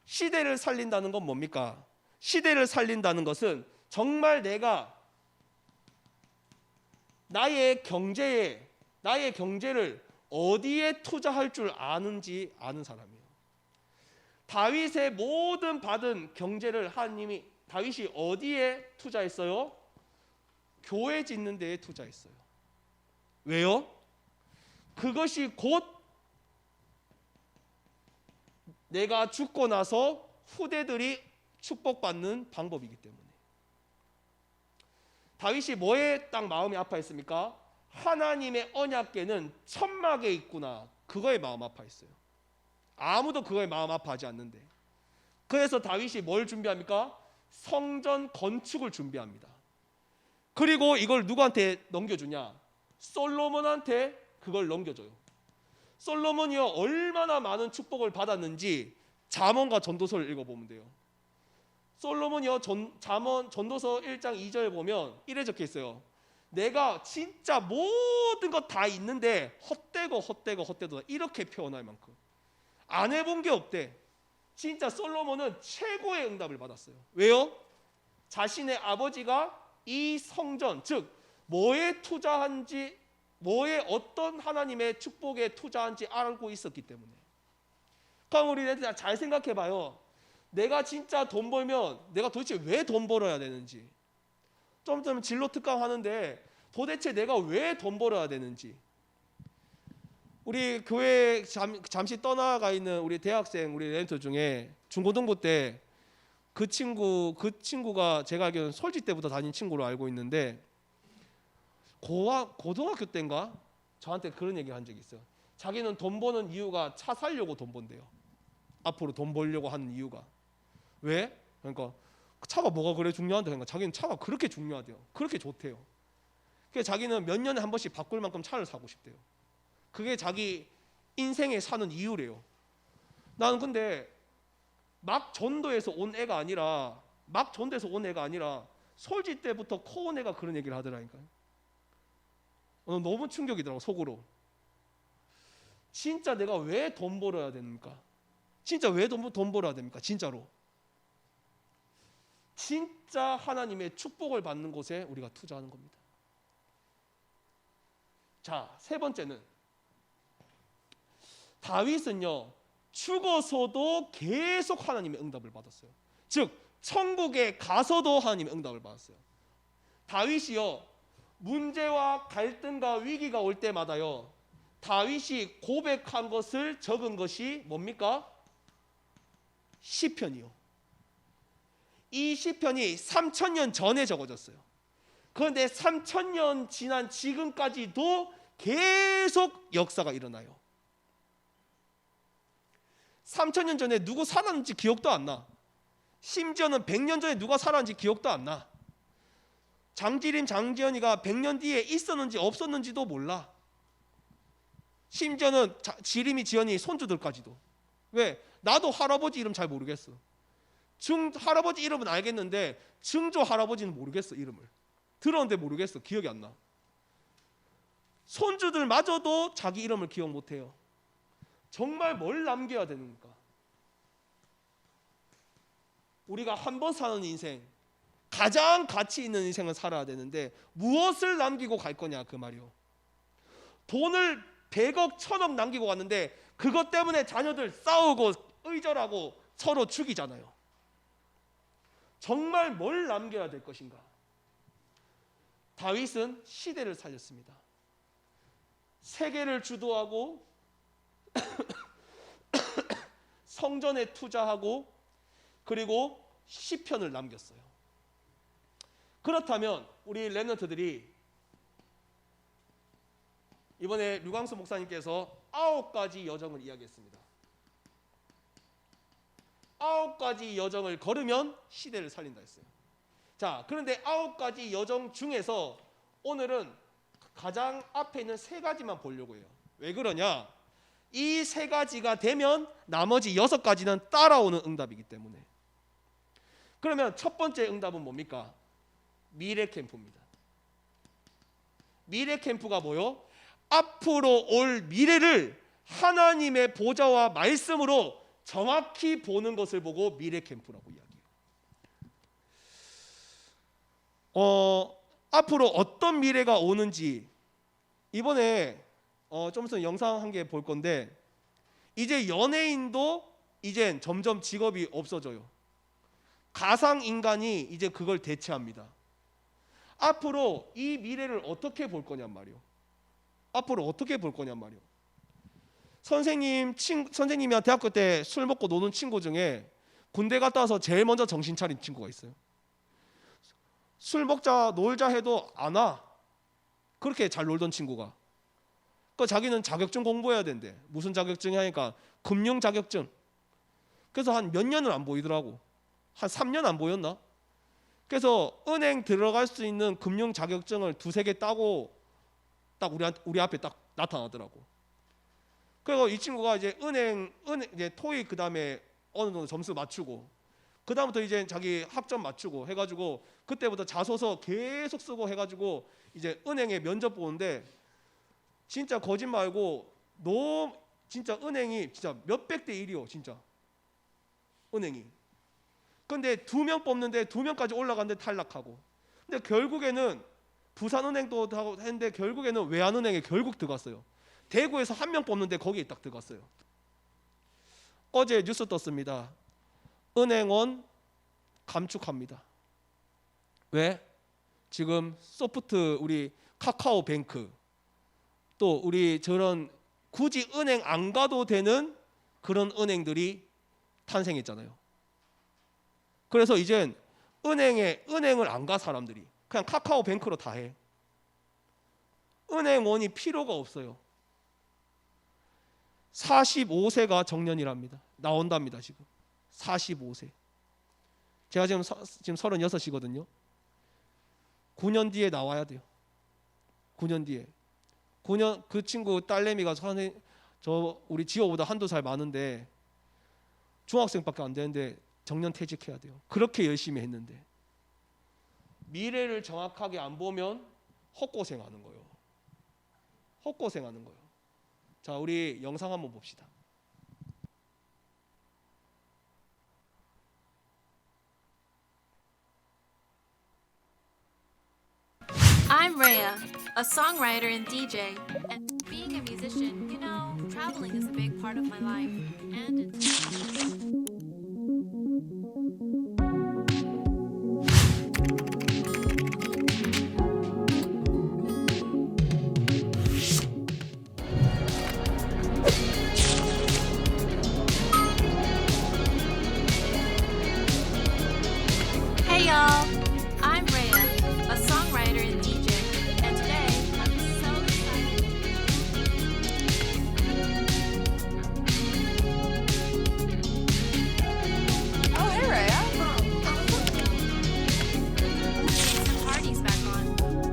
시대를 살린다는 건 뭡니까? 시대를 살린다는 것은 정말 내가 나의 경제를 어디에 투자할 줄 아는지 아는 사람이에요. 다윗의 모든 받은 경제를 다윗이 어디에 투자했어요? 교회 짓는 데에 투자했어요. 왜요? 그것이 곧 내가 죽고 나서 후대들이 축복받는 방법이기 때문에. 다윗이 뭐에 딱 마음이 아파했습니까? 하나님의 언약궤는 천막에 있구나, 그거에 마음 아파했어요. 아무도 그거에 마음 아파하지 않는데. 그래서 다윗이 뭘 준비합니까? 성전 건축을 준비합니다. 그리고 이걸 누구한테 넘겨주냐? 솔로몬한테 그걸 넘겨줘요. 솔로몬이요 얼마나 많은 축복을 받았는지 잠언과 전도서를 읽어보면 돼요. 솔로몬이요 잠언 전도서 1장 2절에 보면 이래 적혀 있어요. 내가 진짜 모든 것 다 있는데 헛되고 이렇게 표현할 만큼 안 해본 게 없대. 진짜 솔로몬은 최고의 응답을 받았어요. 왜요? 자신의 아버지가 이 성전, 즉 뭐에 투자한지, 뭐에 어떤 하나님의 축복에 투자한지 알고 있었기 때문에. 그럼 우리 잘 생각해봐요. 내가 진짜 돈 벌면 내가 도대체 왜 돈 벌어야 되는지. 좀 전에 진로 특강 하는데 도대체 내가 왜 돈 벌어야 되는지. 우리 교회 잠시 떠나가 있는 우리 대학생, 우리 렌터 중에 중고등부 때 그 친구가 제가 알기로는 솔지 때부터 다닌 친구로 알고 있는데 고등학교 때인가 저한테 그런 얘기를 한 적이 있어요. 자기는 돈 버는 이유가 차 살려고 돈 번대요. 앞으로 돈 벌려고 하는 이유가. 왜? 그러니까 차가 뭐가 그래 중요한데, 그러니까 자기는 차가 그렇게 중요하대요. 그렇게 좋대요. 그래서 자기는 몇 년에 한 번씩 바꿀 만큼 차를 사고 싶대요. 그게 자기 인생에 사는 이유래요. 나는 근데 막 전도에서 온 애가 아니라 솔지 때부터 커온 애가 그런 얘기를 하더라니까요. 너무 충격이더라고, 속으로. 진짜 내가 왜 돈 벌어야 됩니까? 진짜 왜 돈 벌어야 됩니까? 진짜로. 진짜 하나님의 축복을 받는 곳에 우리가 투자하는 겁니다. 자, 세 번째는 다윗은요 죽어서도 계속 하나님의 응답을 받았어요. 즉 천국에 가서도 하나님의 응답을 받았어요. 다윗이요 문제와 갈등과 위기가 올 때마다요 다윗이 고백한 것을 적은 것이 뭡니까? 시편이요. 이 시편이 3000년 전에 적어졌어요. 그런데 3000년 지난 지금까지도 계속 역사가 일어나요. 3000년 전에 누구 살았는지 기억도 안 나. 심지어는 100년 전에 누가 살았는지 기억도 안 나. 장지림, 장지연이가 100년 뒤에 있었는지 없었는지도 몰라. 심지어는 지림이, 지연이 손주들까지도. 왜? 나도 할아버지 이름 잘 모르겠어. 할아버지 이름은 알겠는데 증조 할아버지는 모르겠어. 이름을 들었는데 모르겠어. 기억이 안 나. 손주들마저도 자기 이름을 기억 못해요. 정말 뭘 남겨야 되는가? 우리가 한 번 사는 인생, 가장 가치 있는 인생을 살아야 되는데 무엇을 남기고 갈 거냐 그 말이요. 돈을 100억, 1000억 남기고 왔는데 그것 때문에 자녀들 싸우고 의절하고 서로 죽이잖아요. 정말 뭘 남겨야 될 것인가? 다윗은 시대를 살렸습니다. 세계를 주도하고 성전에 투자하고 그리고 시편을 남겼어요. 그렇다면 우리 렘넌트들이 이번에 류광수 목사님께서 9가지 여정을 이야기했습니다. 9가지 여정을 걸으면 시대를 살린다 했어요. 자, 그런데 9가지 여정 중에서 오늘은 가장 앞에 있는 3가지만 보려고 해요. 왜 그러냐? 이 3가지가 되면 나머지 6가지는 따라오는 응답이기 때문에. 그러면 첫 번째 응답은 뭡니까? 미래 캠프입니다. 미래 캠프가 뭐요? 앞으로 올 미래를 하나님의 보좌와 말씀으로 정확히 보는 것을 보고 미래 캠프라고 이야기해요. 앞으로 어떤 미래가 오는지 이번에 좀 있으면 영상 한 개 볼 건데, 이제 연예인도 이젠 점점 직업이 없어져요. 가상 인간이 이제 그걸 대체합니다. 앞으로 이 미래를 어떻게 볼 거냔 말이요. 앞으로 어떻게 볼 거냔 말이요. 선생님이랑 대학교 때 술 먹고 노는 친구 중에 군대 갔다 와서 제일 먼저 정신 차린 친구가 있어요. 술 먹자 놀자 해도 안 와. 그렇게 잘 놀던 친구가. 자기는 자격증 공부해야 된대. 무슨 자격증이 하니까 금융 자격증. 그래서 한 몇 년을 안 보이더라고. 한 3년 안 보였나? 그래서 은행 들어갈 수 있는 금융 자격증을 2-3개 따고 딱 우리 앞에 딱 나타나더라고. 그리고 이 친구가 이제 은행 이제 토익 그다음에 어느 정도 점수 맞추고 그다음부터 이제 자기 학점 맞추고 해가지고 그때부터 자소서 계속 쓰고 해가지고 이제 은행에 면접 보는데 진짜 거짓말 말고 너무 진짜 은행이 진짜 몇백 대 1이요 진짜 은행이. 근데 2명 뽑는데 2명까지 올라갔는데 탈락하고. 근데 결국에는 부산은행도 하고 했는데 결국에는 외환은행에 결국 들어갔어요. 대구에서 1명 뽑는데 거기에 딱 들어갔어요. 어제 뉴스 떴습니다. 은행원 감축합니다. 왜? 지금 소프트 우리 카카오뱅크 또 우리 저런 굳이 은행 안 가도 되는 그런 은행들이 탄생했잖아요. 그래서 이젠 은행을 안 가 사람들이 그냥 카카오뱅크로 다 해. 은행원이 필요가 없어요. 45세가 정년이랍니다. 나온답니다 지금. 45세. 제가 지금 36이거든요. 9년 뒤에 나와야 돼요. 9년 뒤에. 9년 그 친구 딸내미가 우리 지호보다 1-2살 많은데 중학생밖에 안 되는데 정년 퇴직해야 돼요. 그렇게 열심히 했는데 미래를 정확하게 안 보면 헛고생하는 거예요. 헛고생하는 거예요. 자, 우리 영상 한번 봅시다. I'm Rhea, a songwriter and DJ. And being a musician, you know, traveling is a big part of my life. And it's Hey y'all, I'm Rhea, a songwriter and DJ, and today I'm so excited. Oh, hey, Rhea. Some parties back on.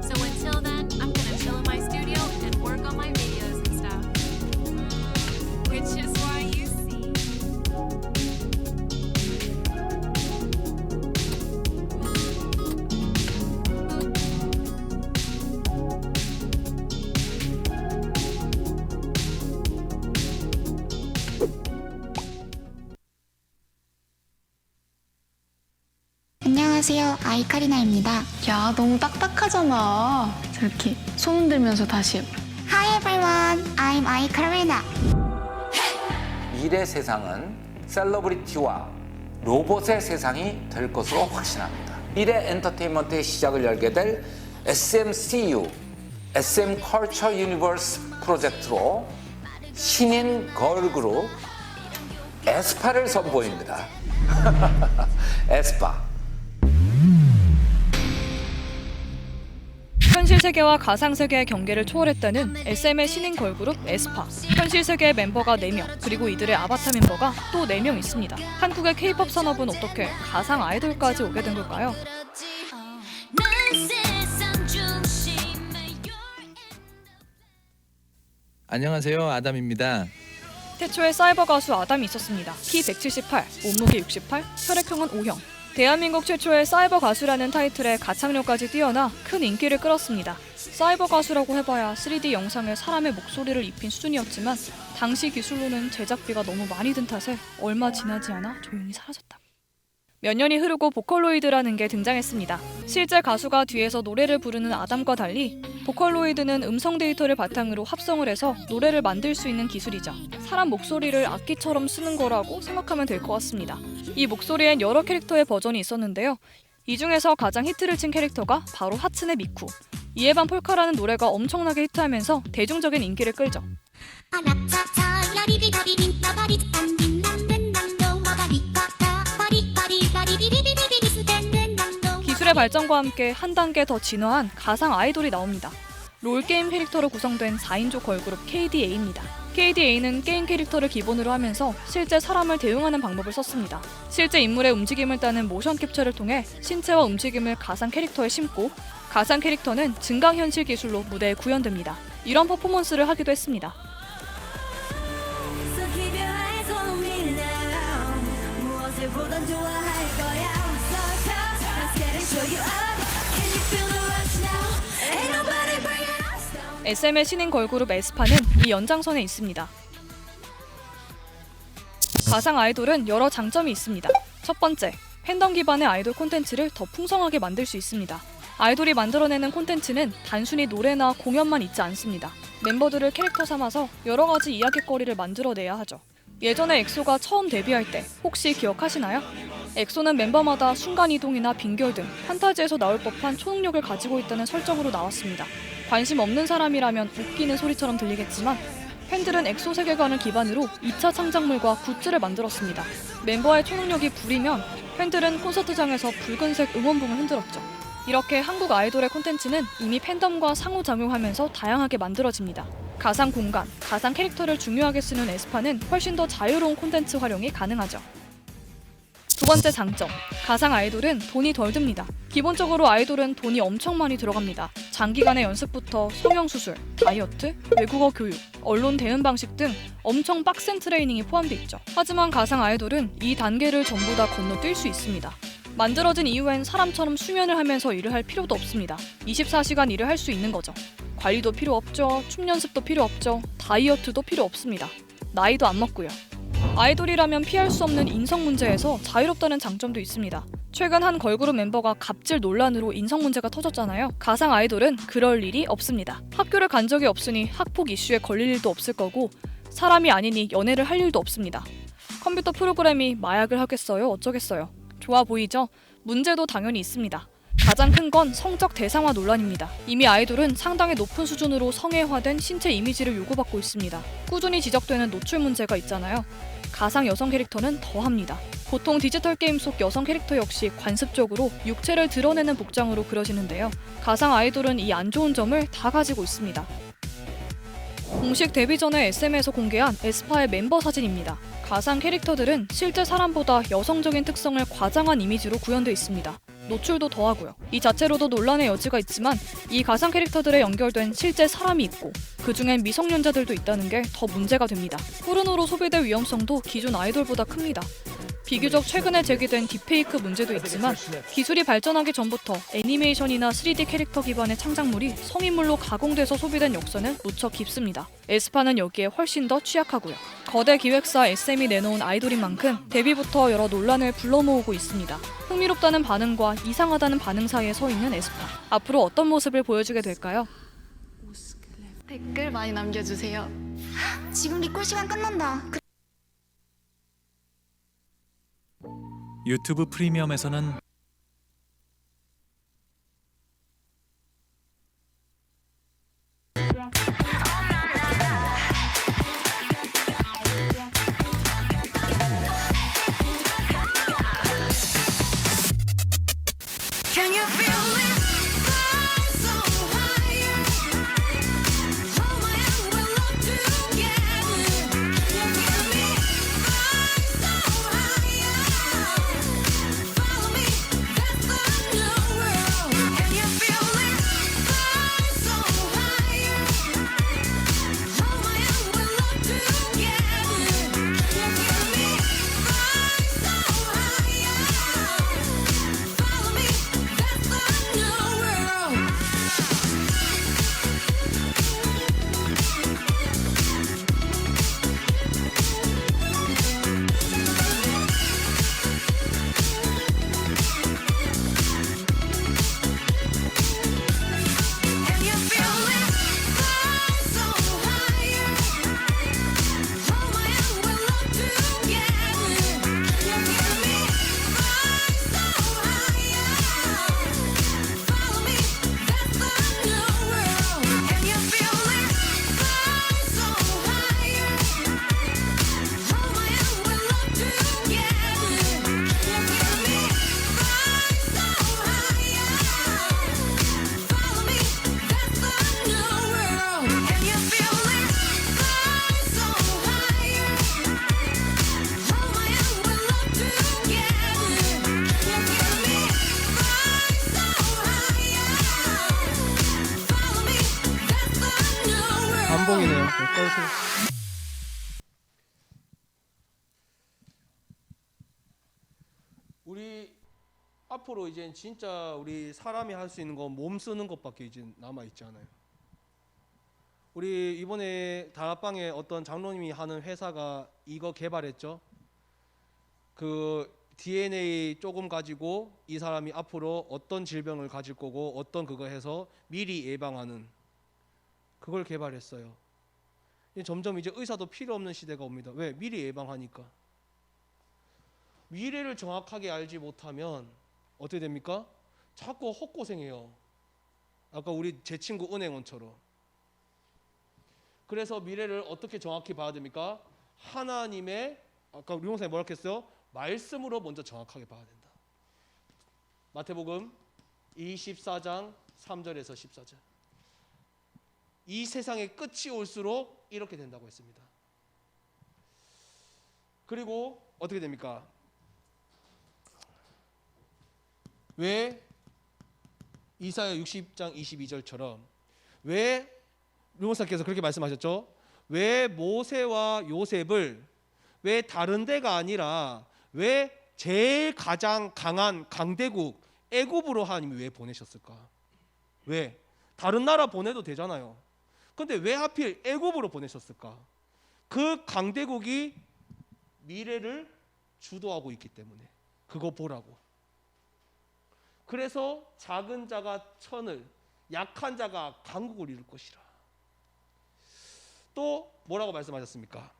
So until then, I'm gonna chill in my studio and work on my videos and stuff. Which is why you see. 안녕하세요, 아이카리나입니다. 야, 너무 딱딱하잖아. 저렇게 손 흔들면서 다시 해봐. Hi everyone. everyone, I'm I Karina. 미래 세상은 셀러브리티와 로봇의 세상이 될 것으로 확신합니다. 미래 엔터테인먼트의 시작을 열게 될 SMCU, SM 컬처 유니버스 프로젝트로 신인 걸그룹 에스파를 선보입니다. 에스파. 현실 세계와 가상 세계의 경계를 초월했다는 SM의 신인 걸그룹 에스파. 현실 세계의 멤버가 4명, 그리고 이들의 아바타 멤버가 또 4명 있습니다. 한국의 K-POP 산업은 어떻게 가상 아이돌까지 오게 된 걸까요? 안녕하세요, 아담입니다. 태초에 사이버 가수 아담이 있었습니다. 키 178, 몸무게 68, 혈액형은 O형. 대한민국 최초의 사이버 가수라는 타이틀에 가창력까지 뛰어나 큰 인기를 끌었습니다. 사이버 가수라고 해봐야 3D 영상에 사람의 목소리를 입힌 수준이었지만 당시 기술로는 제작비가 너무 많이 든 탓에 얼마 지나지 않아 조용히 사라졌다. 몇 년이 흐르고 보컬로이드라는 게 등장했습니다. 실제 가수가 뒤에서 노래를 부르는 아담과 달리 보컬로이드는 음성 데이터를 바탕으로 합성을 해서 노래를 만들 수 있는 기술이죠. 사람 목소리를 악기처럼 쓰는 거라고 생각하면 될 것 같습니다. 이 목소리엔 여러 캐릭터의 버전이 있었는데요. 이 중에서 가장 히트를 친 캐릭터가 바로 하츠네 미쿠. 이에 반 폴카라는 노래가 엄청나게 히트하면서 대중적인 인기를 끌죠. 기술의 발전과 함께 한 단계 더 진화한 가상 아이돌이 나옵니다. 롤게임 캐릭터로 구성된 4인조 걸그룹 KDA입니다. KDA는 게임 캐릭터를 기본으로 하면서 실제 사람을 대응하는 방법을 썼습니다. 실제 인물의 움직임을 따는 모션 캡처를 통해 신체와 움직임을 가상 캐릭터에 심고 가상 캐릭터는 증강현실 기술로 무대에 구현됩니다. 이런 퍼포먼스를 하기도 했습니다. SM의 신인 걸그룹 에스파는 이 연장선에 있습니다. 가상 아이돌은 여러 장점이 있습니다. 첫 번째, 팬덤 기반의 아이돌 콘텐츠를 더 풍성하게 만들 수 있습니다. 아이돌이 만들어내는 콘텐츠는 단순히 노래나 공연만 있지 않습니다. 멤버들을 캐릭터 삼아서 여러 가지 이야깃거리를 만들어내야 하죠. 예전에 엑소가 처음 데뷔할 때 혹시 기억하시나요? 엑소는 멤버마다 순간이동이나 빙결 등 판타지에서 나올 법한 초능력을 가지고 있다는 설정으로 나왔습니다. 관심 없는 사람이라면 웃기는 소리처럼 들리겠지만 팬들은 엑소 세계관을 기반으로 2차 창작물과 굿즈를 만들었습니다. 멤버의 초능력이 불이면 팬들은 콘서트장에서 붉은색 응원봉을 흔들었죠. 이렇게 한국 아이돌의 콘텐츠는 이미 팬덤과 상호작용하면서 다양하게 만들어집니다. 가상 공간, 가상 캐릭터를 중요하게 쓰는 에스파는 훨씬 더 자유로운 콘텐츠 활용이 가능하죠. 두 번째 장점, 가상 아이돌은 돈이 덜 듭니다. 기본적으로 아이돌은 돈이 엄청 많이 들어갑니다. 장기간의 연습부터 성형수술, 다이어트, 외국어 교육, 언론 대응 방식 등 엄청 빡센 트레이닝이 포함되어 있죠. 하지만 가상 아이돌은 이 단계를 전부 다 건너뛸 수 있습니다. 만들어진 이후엔 사람처럼 수면을 하면서 일을 할 필요도 없습니다. 24시간 일을 할 수 있는 거죠. 관리도 필요 없죠. 춤 연습도 필요 없죠. 다이어트도 필요 없습니다. 나이도 안 먹고요. 아이돌이라면 피할 수 없는 인성 문제에서 자유롭다는 장점도 있습니다. 최근 한 걸그룹 멤버가 갑질 논란으로 인성 문제가 터졌잖아요. 가상 아이돌은 그럴 일이 없습니다. 학교를 간 적이 없으니 학폭 이슈에 걸릴 일도 없을 거고 사람이 아니니 연애를 할 일도 없습니다. 컴퓨터 프로그램이 마약을 하겠어요? 어쩌겠어요? 좋아 보이죠? 문제도 당연히 있습니다. 가장 큰 건 성적 대상화 논란입니다. 이미 아이돌은 상당히 높은 수준으로 성애화된 신체 이미지를 요구받고 있습니다. 꾸준히 지적되는 노출 문제가 있잖아요. 가상 여성 캐릭터는 더합니다. 보통 디지털 게임 속 여성 캐릭터 역시 관습적으로 육체를 드러내는 복장으로 그려지는데요. 가상 아이돌은 이 안 좋은 점을 다 가지고 있습니다. 공식 데뷔 전에 SM에서 공개한 에스파의 멤버 사진입니다. 가상 캐릭터들은 실제 사람보다 여성적인 특성을 과장한 이미지로 구현되어 있습니다. 노출도 더하고요. 이 자체로도 논란의 여지가 있지만 이 가상 캐릭터들에 연결된 실제 사람이 있고 그중엔 미성년자들도 있다는 게 더 문제가 됩니다. 포르노로 소비될 위험성도 기존 아이돌보다 큽니다. 비교적 최근에 제기된 딥페이크 문제도 있지만 기술이 발전하기 전부터 애니메이션이나 3D 캐릭터 기반의 창작물이 성인물로 가공돼서 소비된 역사는 무척 깊습니다. 에스파는 여기에 훨씬 더 취약하고요. 거대 기획사 SM이 내놓은 아이돌인 만큼 데뷔부터 여러 논란을 불러 모으고 있습니다. 흥미롭다는 반응과 이상하다는 반응 사이에 서 있는 에스파. 앞으로 어떤 모습을 보여주게 될까요? 댓글 많이 남겨주세요. 지금 리콜 시간 끝난다. 유튜브 프리미엄에서는 Can you feel it? Fly so higher. Hold my hand, we'll look together. Can you feel me? Fly so higher. Follow me, that's the new world. Can you feel it? Fly so higher. Hold my hand, we'll look together. Can you feel me? Fly so higher. Follow me, that's the new world. Can you feel it? Fly so higher. Hold my hand, we'll look together. Can you feel me? Fly so higher. Follow me, that's the new world. Can you feel it? Fly so higher. Hold my hand, we'll look together. Can you feel me? Fly so higher. Follow me, that's the new world. Can you feel it? Fly so higher. Hold my hand, we'll look together. Can you feel me? Fly so higher. Follow me, that's the new world. 감봉이네요. 꺼주세요. 우리 앞으로 이제 진짜 우리 사람이 할 수 있는 건 몸 쓰는 것밖에 이제 남아 있지 않아요. 우리 이번에 다락방에 어떤 장로님이 하는 회사가 이거 개발했죠. 그 DNA 조금 가지고 이 사람이 앞으로 어떤 질병을 가질 거고 어떤 그거 해서 미리 예방하는 그걸 개발했어요. 점점 이제 의사도 필요 없는 시대가 옵니다. 왜? 미리 예방하니까. 미래를 정확하게 알지 못하면 어떻게 됩니까? 자꾸 헛고생해요. 아까 우리 제 친구 은행원처럼. 그래서 미래를 어떻게 정확히 봐야 됩니까? 하나님의 아까 우리 목사님 뭐라고 했어요? 말씀으로 먼저 정확하게 봐야 된다. 마태복음 24장 3절에서 14절. 이 세상의 끝이 올수록 이렇게 된다고 했습니다. 그리고 어떻게 됩니까? 왜 이사야 60장 22절처럼 왜 류목사께서 그렇게 말씀하셨죠? 왜 모세와 요셉을 왜 다른 데가 아니라 왜 제일 가장 강한 강대국 애굽으로 하나님이 왜 보내셨을까? 왜? 다른 나라 보내도 되잖아요. 근데 왜 하필 애굽으로 보내셨을까? 그 강대국이 미래를 주도하고 있기 때문에 그거 보라고. 그래서 작은 자가 천을, 약한 자가 강국을 이룰 것이라. 또 뭐라고 말씀하셨습니까?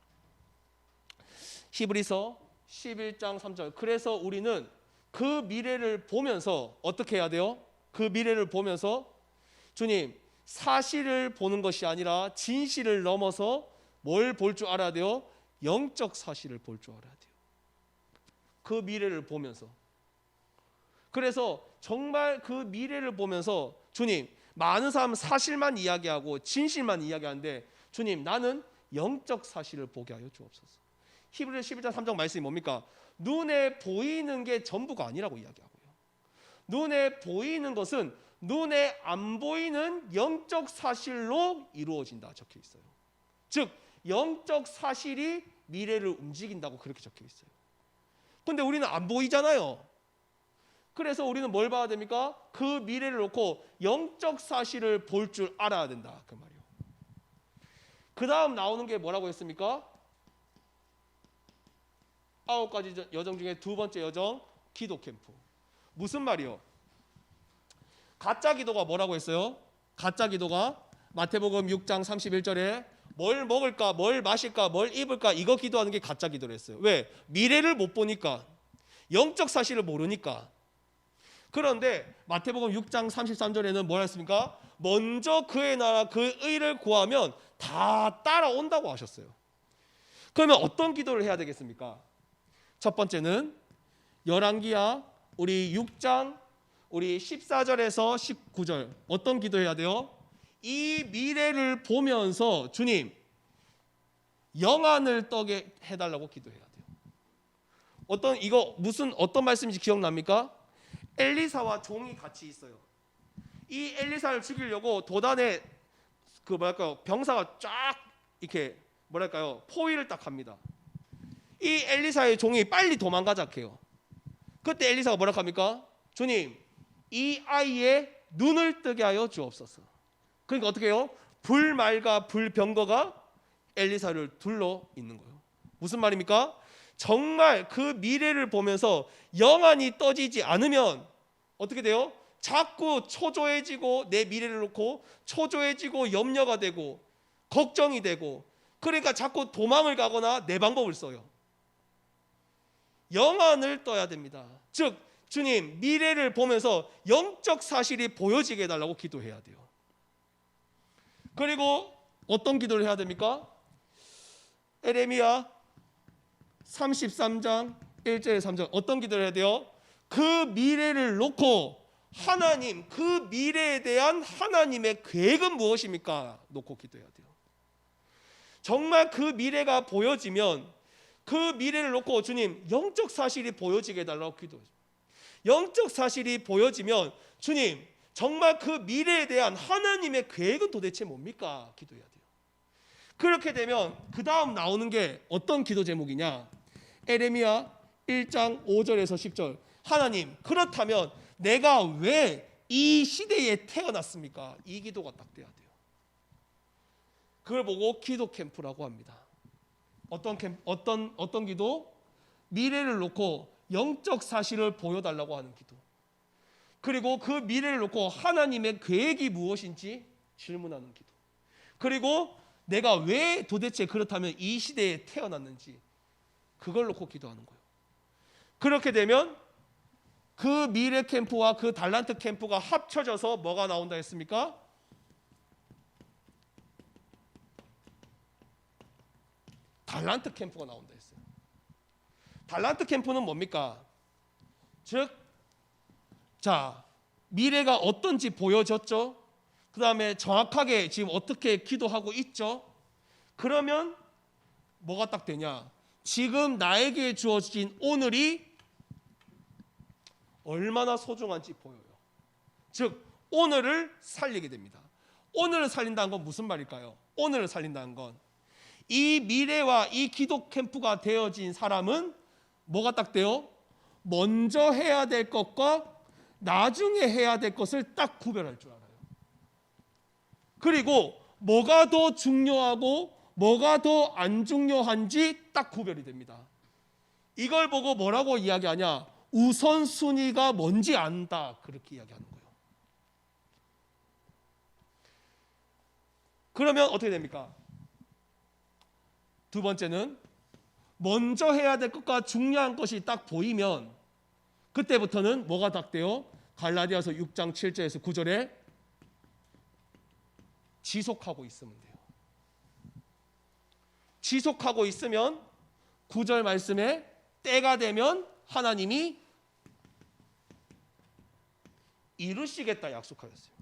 히브리서 11장 3절. 그래서 우리는 그 미래를 보면서 어떻게 해야 돼요? 그 미래를 보면서 주님, 사실을 보는 것이 아니라 진실을 넘어서 뭘 볼 줄 알아야 돼요? 영적 사실을 볼 줄 알아야 돼요. 그 미래를 보면서. 그래서 정말 그 미래를 보면서 주님, 많은 사람은 사실만 이야기하고 진실만 이야기하는데 주님, 나는 영적 사실을 보게 하여 주옵소서. 히브리서 11장 3절 말씀이 뭡니까? 눈에 보이는 게 전부가 아니라고 이야기하고요. 눈에 보이는 것은 눈에 안 보이는 영적 사실로 이루어진다 적혀 있어요. 즉 영적 사실이 미래를 움직인다고 그렇게 적혀 있어요. 근데 우리는 안 보이잖아요. 그래서 우리는 뭘 봐야 됩니까? 그 미래를 놓고 영적 사실을 볼 줄 알아야 된다 그 말이에요. 그 다음 나오는 게 뭐라고 했습니까? 9가지 여정 중에 두 번째 여정, 기도 캠프. 무슨 말이요? 가짜 기도가 뭐라고 했어요? 가짜 기도가 마태복음 6장 31절에 뭘 먹을까, 뭘 마실까, 뭘 입을까 이거 기도하는 게 가짜 기도를 했어요. 왜? 미래를 못 보니까, 영적 사실을 모르니까. 그런데 마태복음 6장 33절에는 뭐라 했습니까? 먼저 그의 나라 그 의를 구하면 다 따라온다고 하셨어요. 그러면 어떤 기도를 해야 되겠습니까? 첫 번째는 열왕기야 우리 6장 우리 14절에서 19절 어떤 기도해야 돼요? 이 미래를 보면서 주님 영안을 떠게 해달라고 기도해야 돼요. 어떤 말씀인지 기억납니까? 엘리사와 종이 같이 있어요. 이 엘리사를 죽이려고 도단에 병사가 쫙 이렇게 포위를 딱 합니다. 이 엘리사의 종이 빨리 도망가자 해요. 그때 엘리사가 뭐라 합니까? 주님, 이 아이의 눈을 뜨게 하여 주옵소서. 그러니까 어떻게 해요? 불말과 불병거가 엘리사를 둘러 있는 거예요. 무슨 말입니까? 정말 그 미래를 보면서 영안이 떠지지 않으면 어떻게 돼요? 자꾸 초조해지고 내 미래를 놓고 초조해지고 염려가 되고 걱정이 되고, 그러니까 자꾸 도망을 가거나 내 방법을 써요. 영안을 떠야 됩니다. 즉 주님 미래를 보면서 영적 사실이 보여지게 해달라고 기도해야 돼요. 그리고 어떤 기도를 해야 됩니까? 에레미야 33장 1절에 3절 어떤 기도를 해야 돼요? 그 미래를 놓고 하나님, 그 미래에 대한 하나님의 계획은 무엇입니까? 놓고 기도해야 돼요. 정말 그 미래가 보여지면 그 미래를 놓고 주님 영적 사실이 보여지게 해달라고 기도해요. 영적 사실이 보여지면 주님 정말 그 미래에 대한 하나님의 계획은 도대체 뭡니까? 기도해야 돼요. 그렇게 되면 그 다음 나오는 게 어떤 기도 제목이냐? 에레미야 1장 5절에서 10절 하나님 그렇다면 내가 왜 이 시대에 태어났습니까? 이 기도가 딱 돼야 돼요. 그걸 보고 기도 캠프라고 합니다. 어떤 기도? 미래를 놓고 영적 사실을 보여달라고 하는 기도. 그리고 그 미래를 놓고 하나님의 계획이 무엇인지 질문하는 기도. 그리고 내가 왜 도대체 그렇다면 이 시대에 태어났는지 그걸 놓고 기도하는 거예요. 그렇게 되면 그 미래 캠프와 그 달란트 캠프가 합쳐져서 뭐가 나온다 했습니까? 달란트 캠프가 나온다 했어요. 달란트 캠프는 뭡니까? 즉, 미래가 어떤지 보여졌죠. 그 다음에 정확하게 지금 어떻게 기도하고 있죠. 그러면 뭐가 딱 되냐? 지금 나에게 주어진 오늘이 얼마나 소중한지 보여요. 즉 오늘을 살리게 됩니다. 오늘을 살린다는 건 무슨 말일까요? 오늘을 살린다는 건 이 미래와 이 기도 캠프가 되어진 사람은 뭐가 딱 돼요? 먼저 해야 될 것과 나중에 해야 될 것을 딱 구별할 줄 알아요. 그리고 뭐가 더 중요하고 뭐가 더 안 중요한지 딱 구별이 됩니다. 이걸 보고 뭐라고 이야기하냐? 우선순위가 뭔지 안다. 그렇게 이야기하는 거예요. 그러면 어떻게 됩니까? 두 번째는 먼저 해야 될 것과 중요한 것이 딱 보이면 그때부터는 뭐가 딱 돼요? 갈라디아서 6장 7절에서 9절에 지속하고 있으면 돼요. 지속하고 있으면 9절 말씀에 때가 되면 하나님이 이루시겠다 약속하셨어요.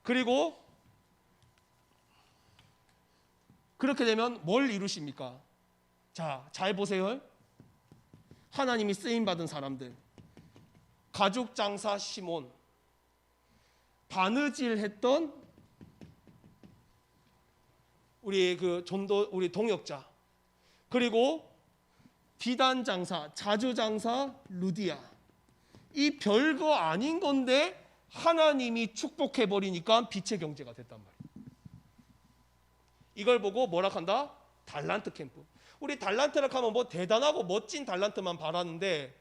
그리고 그렇게 되면 뭘 이루십니까? 잘 보세요. 하나님이 쓰임 받은 사람들, 가죽 장사 시몬, 바느질했던 우리 우리 동역자, 그리고 비단 장사, 자주 장사 루디아. 이 별거 아닌 건데 하나님이 축복해 버리니까 빛의 경제가 됐단 말이에요. 이걸 보고 뭐라 한다? 달란트 캠프. 우리 달란트라 하면 뭐 대단하고 멋진 달란트만 바라는데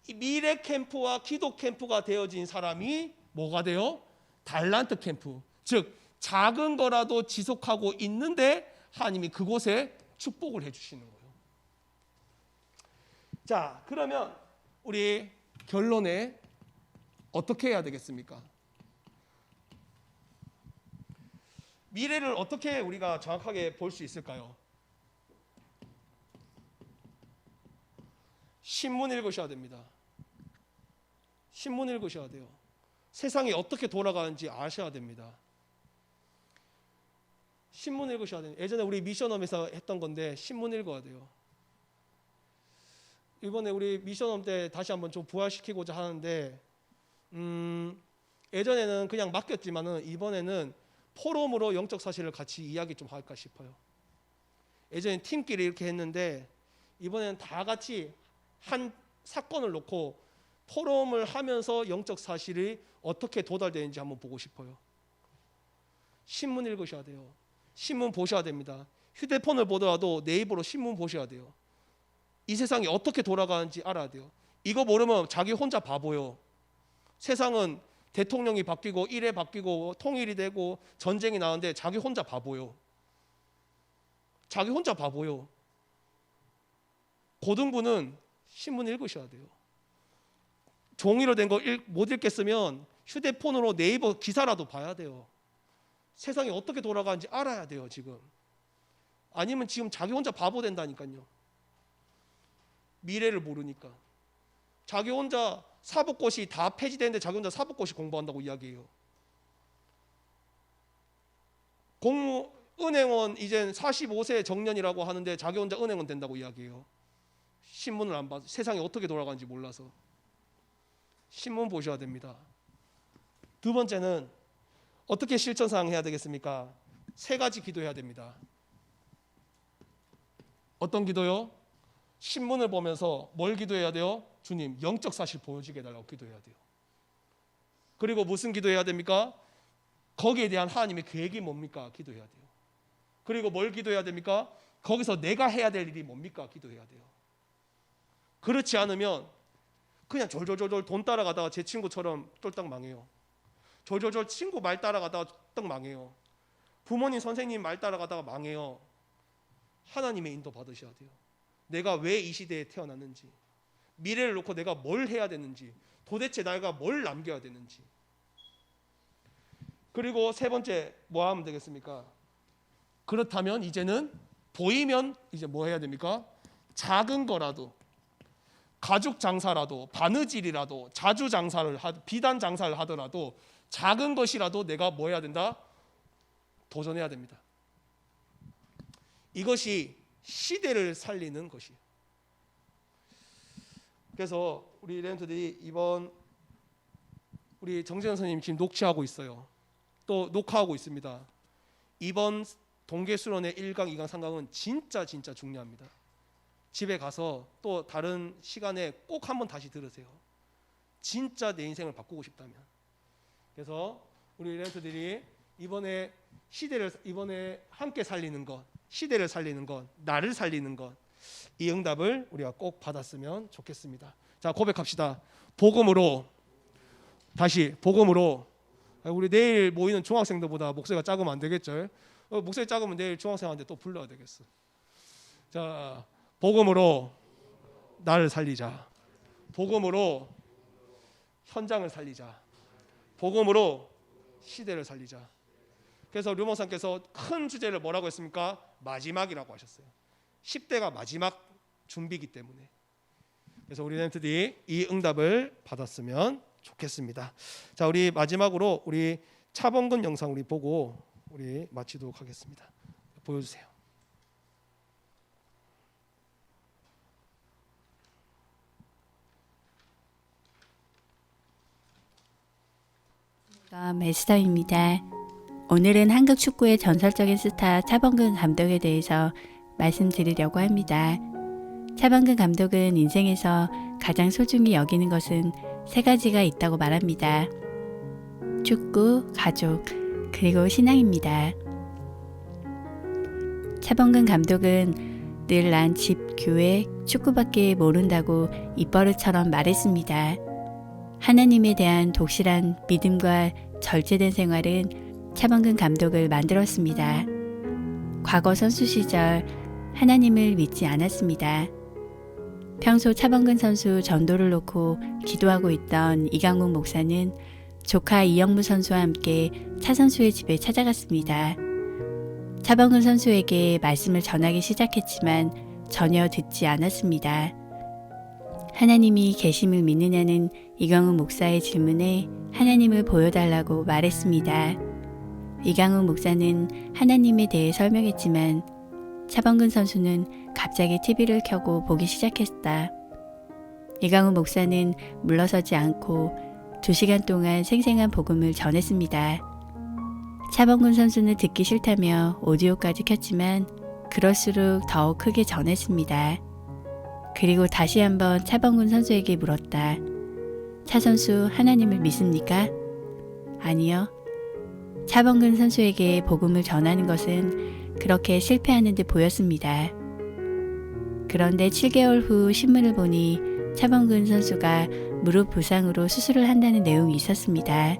이 미래 캠프와 기도 캠프가 되어진 사람이 뭐가 돼요? 달란트 캠프, 즉 작은 거라도 지속하고 있는데 하나님이 그곳에 축복을 해주시는 거예요. 자, 그러면 우리 결론에 어떻게 해야 되겠습니까? 미래를 어떻게 우리가 정확하게 볼 수 있을까요? 신문 읽으셔야 됩니다. 신문 읽으셔야 돼요. 세상이 어떻게 돌아가는지 아셔야 됩니다. 신문 읽으셔야 돼요. 예전에 우리 미션홈에서 했던 건데 신문 읽어야 돼요. 이번에 우리 미션홈 때 다시 한번 좀 부활시키고자 하는데 예전에는 그냥 맡겼지만은 이번에는 포럼으로 영적 사실을 같이 이야기 좀 할까 싶어요. 예전엔 팀끼리 이렇게 했는데 이번에는 다 같이 한 사건을 놓고 포럼을 하면서 영적 사실이 어떻게 도달되는지 한번 보고 싶어요. 신문 읽으셔야 돼요. 신문 보셔야 됩니다. 휴대폰을 보더라도 네이버로 신문 보셔야 돼요. 이 세상이 어떻게 돌아가는지 알아야 돼요. 이거 모르면 자기 혼자 바보요. 세상은 대통령이 바뀌고 일에 바뀌고 통일이 되고 전쟁이 나는데 자기 혼자 바보요. 자기 혼자 바보요. 고등부는 신문 읽으셔야 돼요. 종이로 된 거 못 읽겠으면 휴대폰으로 네이버 기사라도 봐야 돼요. 세상이 어떻게 돌아가는지 알아야 돼요. 지금 아니면 지금 자기 혼자 바보 된다니까요. 미래를 모르니까. 자기 혼자 사법고시 다 폐지되는데 자기 혼자 사법고시 공부한다고 이야기해요. 은행원 이젠 45세 정년이라고 하는데 자기 혼자 은행원 된다고 이야기해요. 신문을 안 봐서 세상이 어떻게 돌아가는지 몰라서. 신문 보셔야 됩니다. 두 번째는 어떻게 실천사항 해야 되겠습니까? 3가지 기도해야 됩니다. 어떤 기도요? 신문을 보면서 뭘 기도해야 돼요? 주님, 영적 사실 보여주게 해달라고 기도해야 돼요. 그리고 무슨 기도해야 됩니까? 거기에 대한 하나님의 계획이 뭡니까? 기도해야 돼요. 그리고 뭘 기도해야 됩니까? 거기서 내가 해야 될 일이 뭡니까? 기도해야 돼요. 그렇지 않으면 그냥 졸졸졸 돈 따라가다가 제 친구처럼 쫄딱 망해요. 졸졸졸 친구 말 따라가다가 쫄딱 망해요. 부모님 선생님 말 따라가다가 망해요. 하나님의 인도 받으셔야 돼요. 내가 왜 이 시대에 태어났는지, 미래를 놓고 내가 뭘 해야 되는지, 도대체 내가 뭘 남겨야 되는지. 그리고 3번째 뭐 하면 되겠습니까? 그렇다면 이제는 보이면 이제 뭐 해야 됩니까? 작은 거라도, 가죽 장사라도, 바느질이라도, 자주 장사를 비단 장사를 하더라도 작은 것이라도 내가 뭐 해야 된다? 도전해야 됩니다. 이것이 시대를 살리는 것이에요. 그래서 우리 렘트들이 이번 우리 정재현 선생님 지금 녹취하고 있어요. 또 녹화하고 있습니다. 이번 동계수련의 1강, 2강, 3강은 진짜 중요합니다. 집에 가서 또 다른 시간에 꼭 한번 다시 들으세요. 진짜 내 인생을 바꾸고 싶다면. 그래서 우리 렘트들이 이번에 이번에 함께 살리는 것, 시대를 살리는 것, 나를 살리는 것, 이 응답을 우리가 꼭 받았으면 좋겠습니다. 자, 고백합시다. 복음으로, 다시 복음으로. 우리 내일 모이는 중학생들보다 목소리가 작으면 안 되겠죠? 목소리 작으면 내일 중학생한테 또 불러야 되겠어. 자, 복음으로 나를 살리자. 복음으로 현장을 살리자. 복음으로 시대를 살리자. 그래서 류목사님께서 큰 주제를 뭐라고 했습니까? 마지막이라고 하셨어요. 10대가 마지막 준비이기 때문에. 그래서 우리 렘트들이 이 응답을 받았으면 좋겠습니다. 자, 우리 마지막으로 우리 차범근 영상 우리 보고 우리 마치도록 하겠습니다. 보여주세요. 메스터입니다. 오늘은 한국 축구의 전설적인 스타 차범근 감독에 대해서 말씀드리려고 합니다. 차범근 감독은 인생에서 가장 소중히 여기는 것은 3가지가 있다고 말합니다. 축구, 가족, 그리고 신앙입니다. 차범근 감독은 늘 난 집, 교회, 축구밖에 모른다고 입버릇처럼 말했습니다. 하나님에 대한 독실한 믿음과 절제된 생활은 차범근 감독을 만들었습니다. 과거 선수 시절 하나님을 믿지 않았습니다. 평소 차범근 선수 전도를 놓고 기도하고 있던 이강욱 목사는 조카 이영무 선수와 함께 차 선수의 집에 찾아갔습니다. 차범근 선수에게 말씀을 전하기 시작했지만 전혀 듣지 않았습니다. 하나님이 계심을 믿느냐는 이강욱 목사의 질문에 하나님을 보여달라고 말했습니다. 이강욱 목사는 하나님에 대해 설명했지만 차범근 선수는 갑자기 TV를 켜고 보기 시작했다. 이강욱 목사는 물러서지 않고 2시간 동안 생생한 복음을 전했습니다. 차범근 선수는 듣기 싫다며 오디오까지 켰지만 그럴수록 더욱 크게 전했습니다. 그리고 다시 한번 차범근 선수에게 물었다. 차 선수 하나님을 믿습니까? 아니요. 차범근 선수에게 복음을 전하는 것은 그렇게 실패하는 듯 보였습니다. 그런데 7개월 후 신문을 보니 차범근 선수가 무릎 부상으로 수술을 한다는 내용이 있었습니다.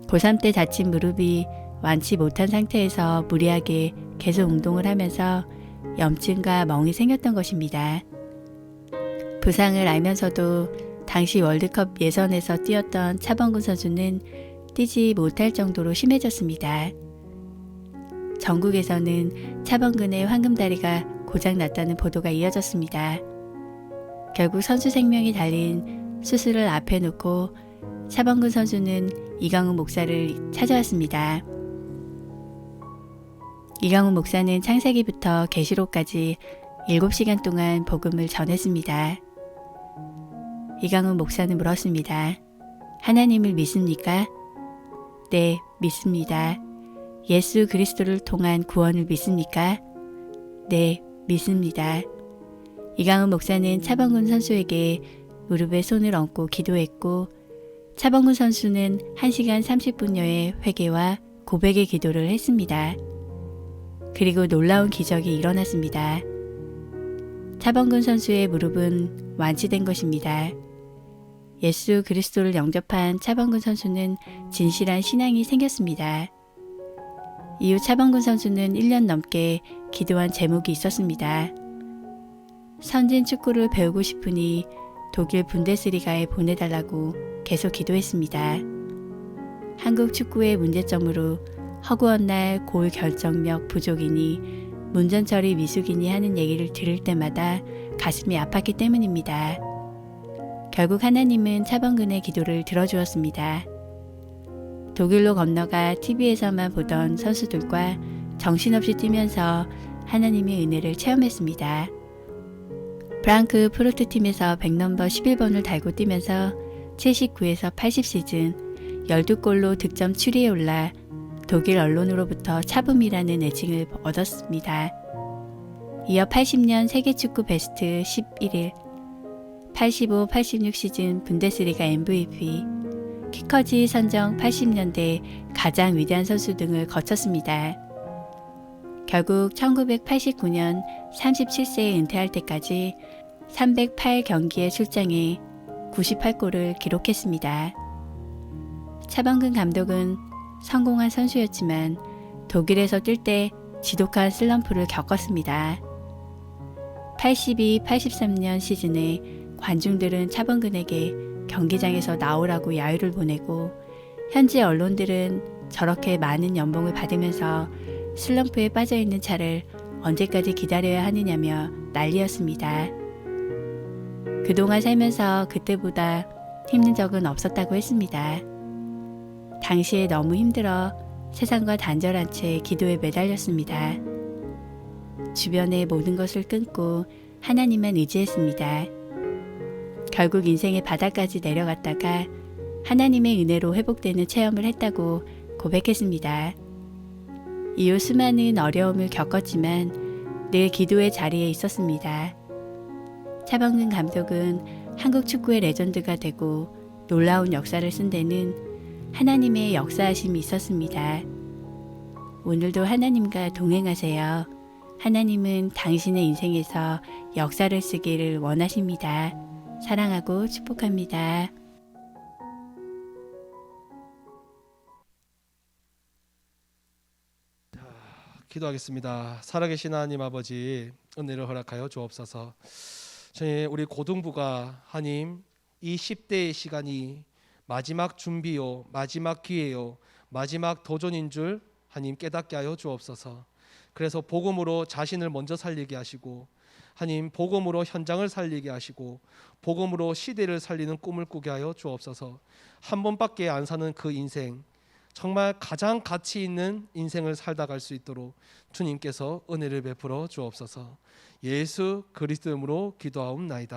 고3 때 다친 무릎이 완치 못한 상태에서 무리하게 계속 운동을 하면서 염증과 멍이 생겼던 것입니다. 부상을 알면서도 당시 월드컵 예선에서 뛰었던 차범근 선수는 뛰지 못할 정도로 심해졌습니다. 전국에서는 차범근의 황금다리가 고장났다는 보도가 이어졌습니다. 결국 선수 생명이 달린 수술을 앞에 놓고 차범근 선수는 이강욱 목사를 찾아왔습니다. 이강욱 목사는 창세기부터 계시록까지 7시간 동안 복음을 전했습니다. 이강욱 목사는 물었습니다. 하나님을 믿습니까? 네, 믿습니다. 예수 그리스도를 통한 구원을 믿습니까? 네, 믿습니다. 이강욱 목사는 차범근 선수에게 무릎에 손을 얹고 기도했고 차범근 선수는 1시간 30분여의 회개와 고백의 기도를 했습니다. 그리고 놀라운 기적이 일어났습니다. 차범근 선수의 무릎은 완치된 것입니다. 예수 그리스도를 영접한 차범근 선수는 진실한 신앙이 생겼습니다. 이후 차범근 선수는 1년 넘게 기도한 제목이 있었습니다. 선진 축구를 배우고 싶으니 독일 분데스리가에 보내달라고 계속 기도했습니다. 한국 축구의 문제점으로 허구한 날 골 결정력 부족이니 문전 처리 미숙이니 하는 얘기를 들을 때마다 가슴이 아팠기 때문입니다. 결국 하나님은 차범근의 기도를 들어주었습니다. 독일로 건너가 TV에서만 보던 선수들과 정신없이 뛰면서 하나님의 은혜를 체험했습니다. 프랑크 프루트 팀에서 100넘버 11번을 달고 뛰면서 79에서 80 시즌 12골로 득점 7위에 올라 독일 언론으로부터 차붐이라는 애칭을 얻었습니다. 이어 80년 세계축구 베스트 11일, 85, 86 시즌 분데스리가 MVP, 키커지 선정 80년대 가장 위대한 선수 등을 거쳤습니다. 결국 1989년 37세에 은퇴할 때까지 308경기에 출장해 98골을 기록했습니다. 차범근 감독은 성공한 선수였지만 독일에서 뛸 때 지독한 슬럼프를 겪었습니다. 82, 83년 시즌에 관중들은 차범근에게 경기장에서 나오라고 야유를 보내고 현지 언론들은 저렇게 많은 연봉을 받으면서 슬럼프에 빠져있는 차를 언제까지 기다려야 하느냐며 난리였습니다. 그동안 살면서 그때보다 힘든 적은 없었다고 했습니다. 당시에 너무 힘들어 세상과 단절한 채 기도에 매달렸습니다. 주변의 모든 것을 끊고 하나님만 의지했습니다. 결국 인생의 바닥까지 내려갔다가 하나님의 은혜로 회복되는 체험을 했다고 고백했습니다. 이후 수많은 어려움을 겪었지만 늘 기도의 자리에 있었습니다. 차범근 감독은 한국 축구의 레전드가 되고 놀라운 역사를 쓴 데는 하나님의 역사하심이 있었습니다. 오늘도 하나님과 동행하세요. 하나님은 당신의 인생에서 역사를 쓰기를 원하십니다. 사랑하고 축복합니다. 기도하겠습니다. 살아계신 하나님 아버지, 은혜를 허락하여 주옵소서. 저희 우리 고등부가 하나님 이 10대의 시간이 마지막 준비요, 마지막 기회요, 마지막 도전인 줄 하나님 깨닫게 하여 주옵소서. 그래서 복음으로 자신을 먼저 살리게 하시고, 하나님 복음으로 현장을 살리게 하시고, 복음으로 시대를 살리는 꿈을 꾸게 하여 주옵소서. 한 번밖에 안 사는 그 인생, 정말 가장 가치 있는 인생을 살다 갈 수 있도록 주님께서 은혜를 베풀어 주옵소서. 예수 그리스도 이름으로 기도하옵나이다.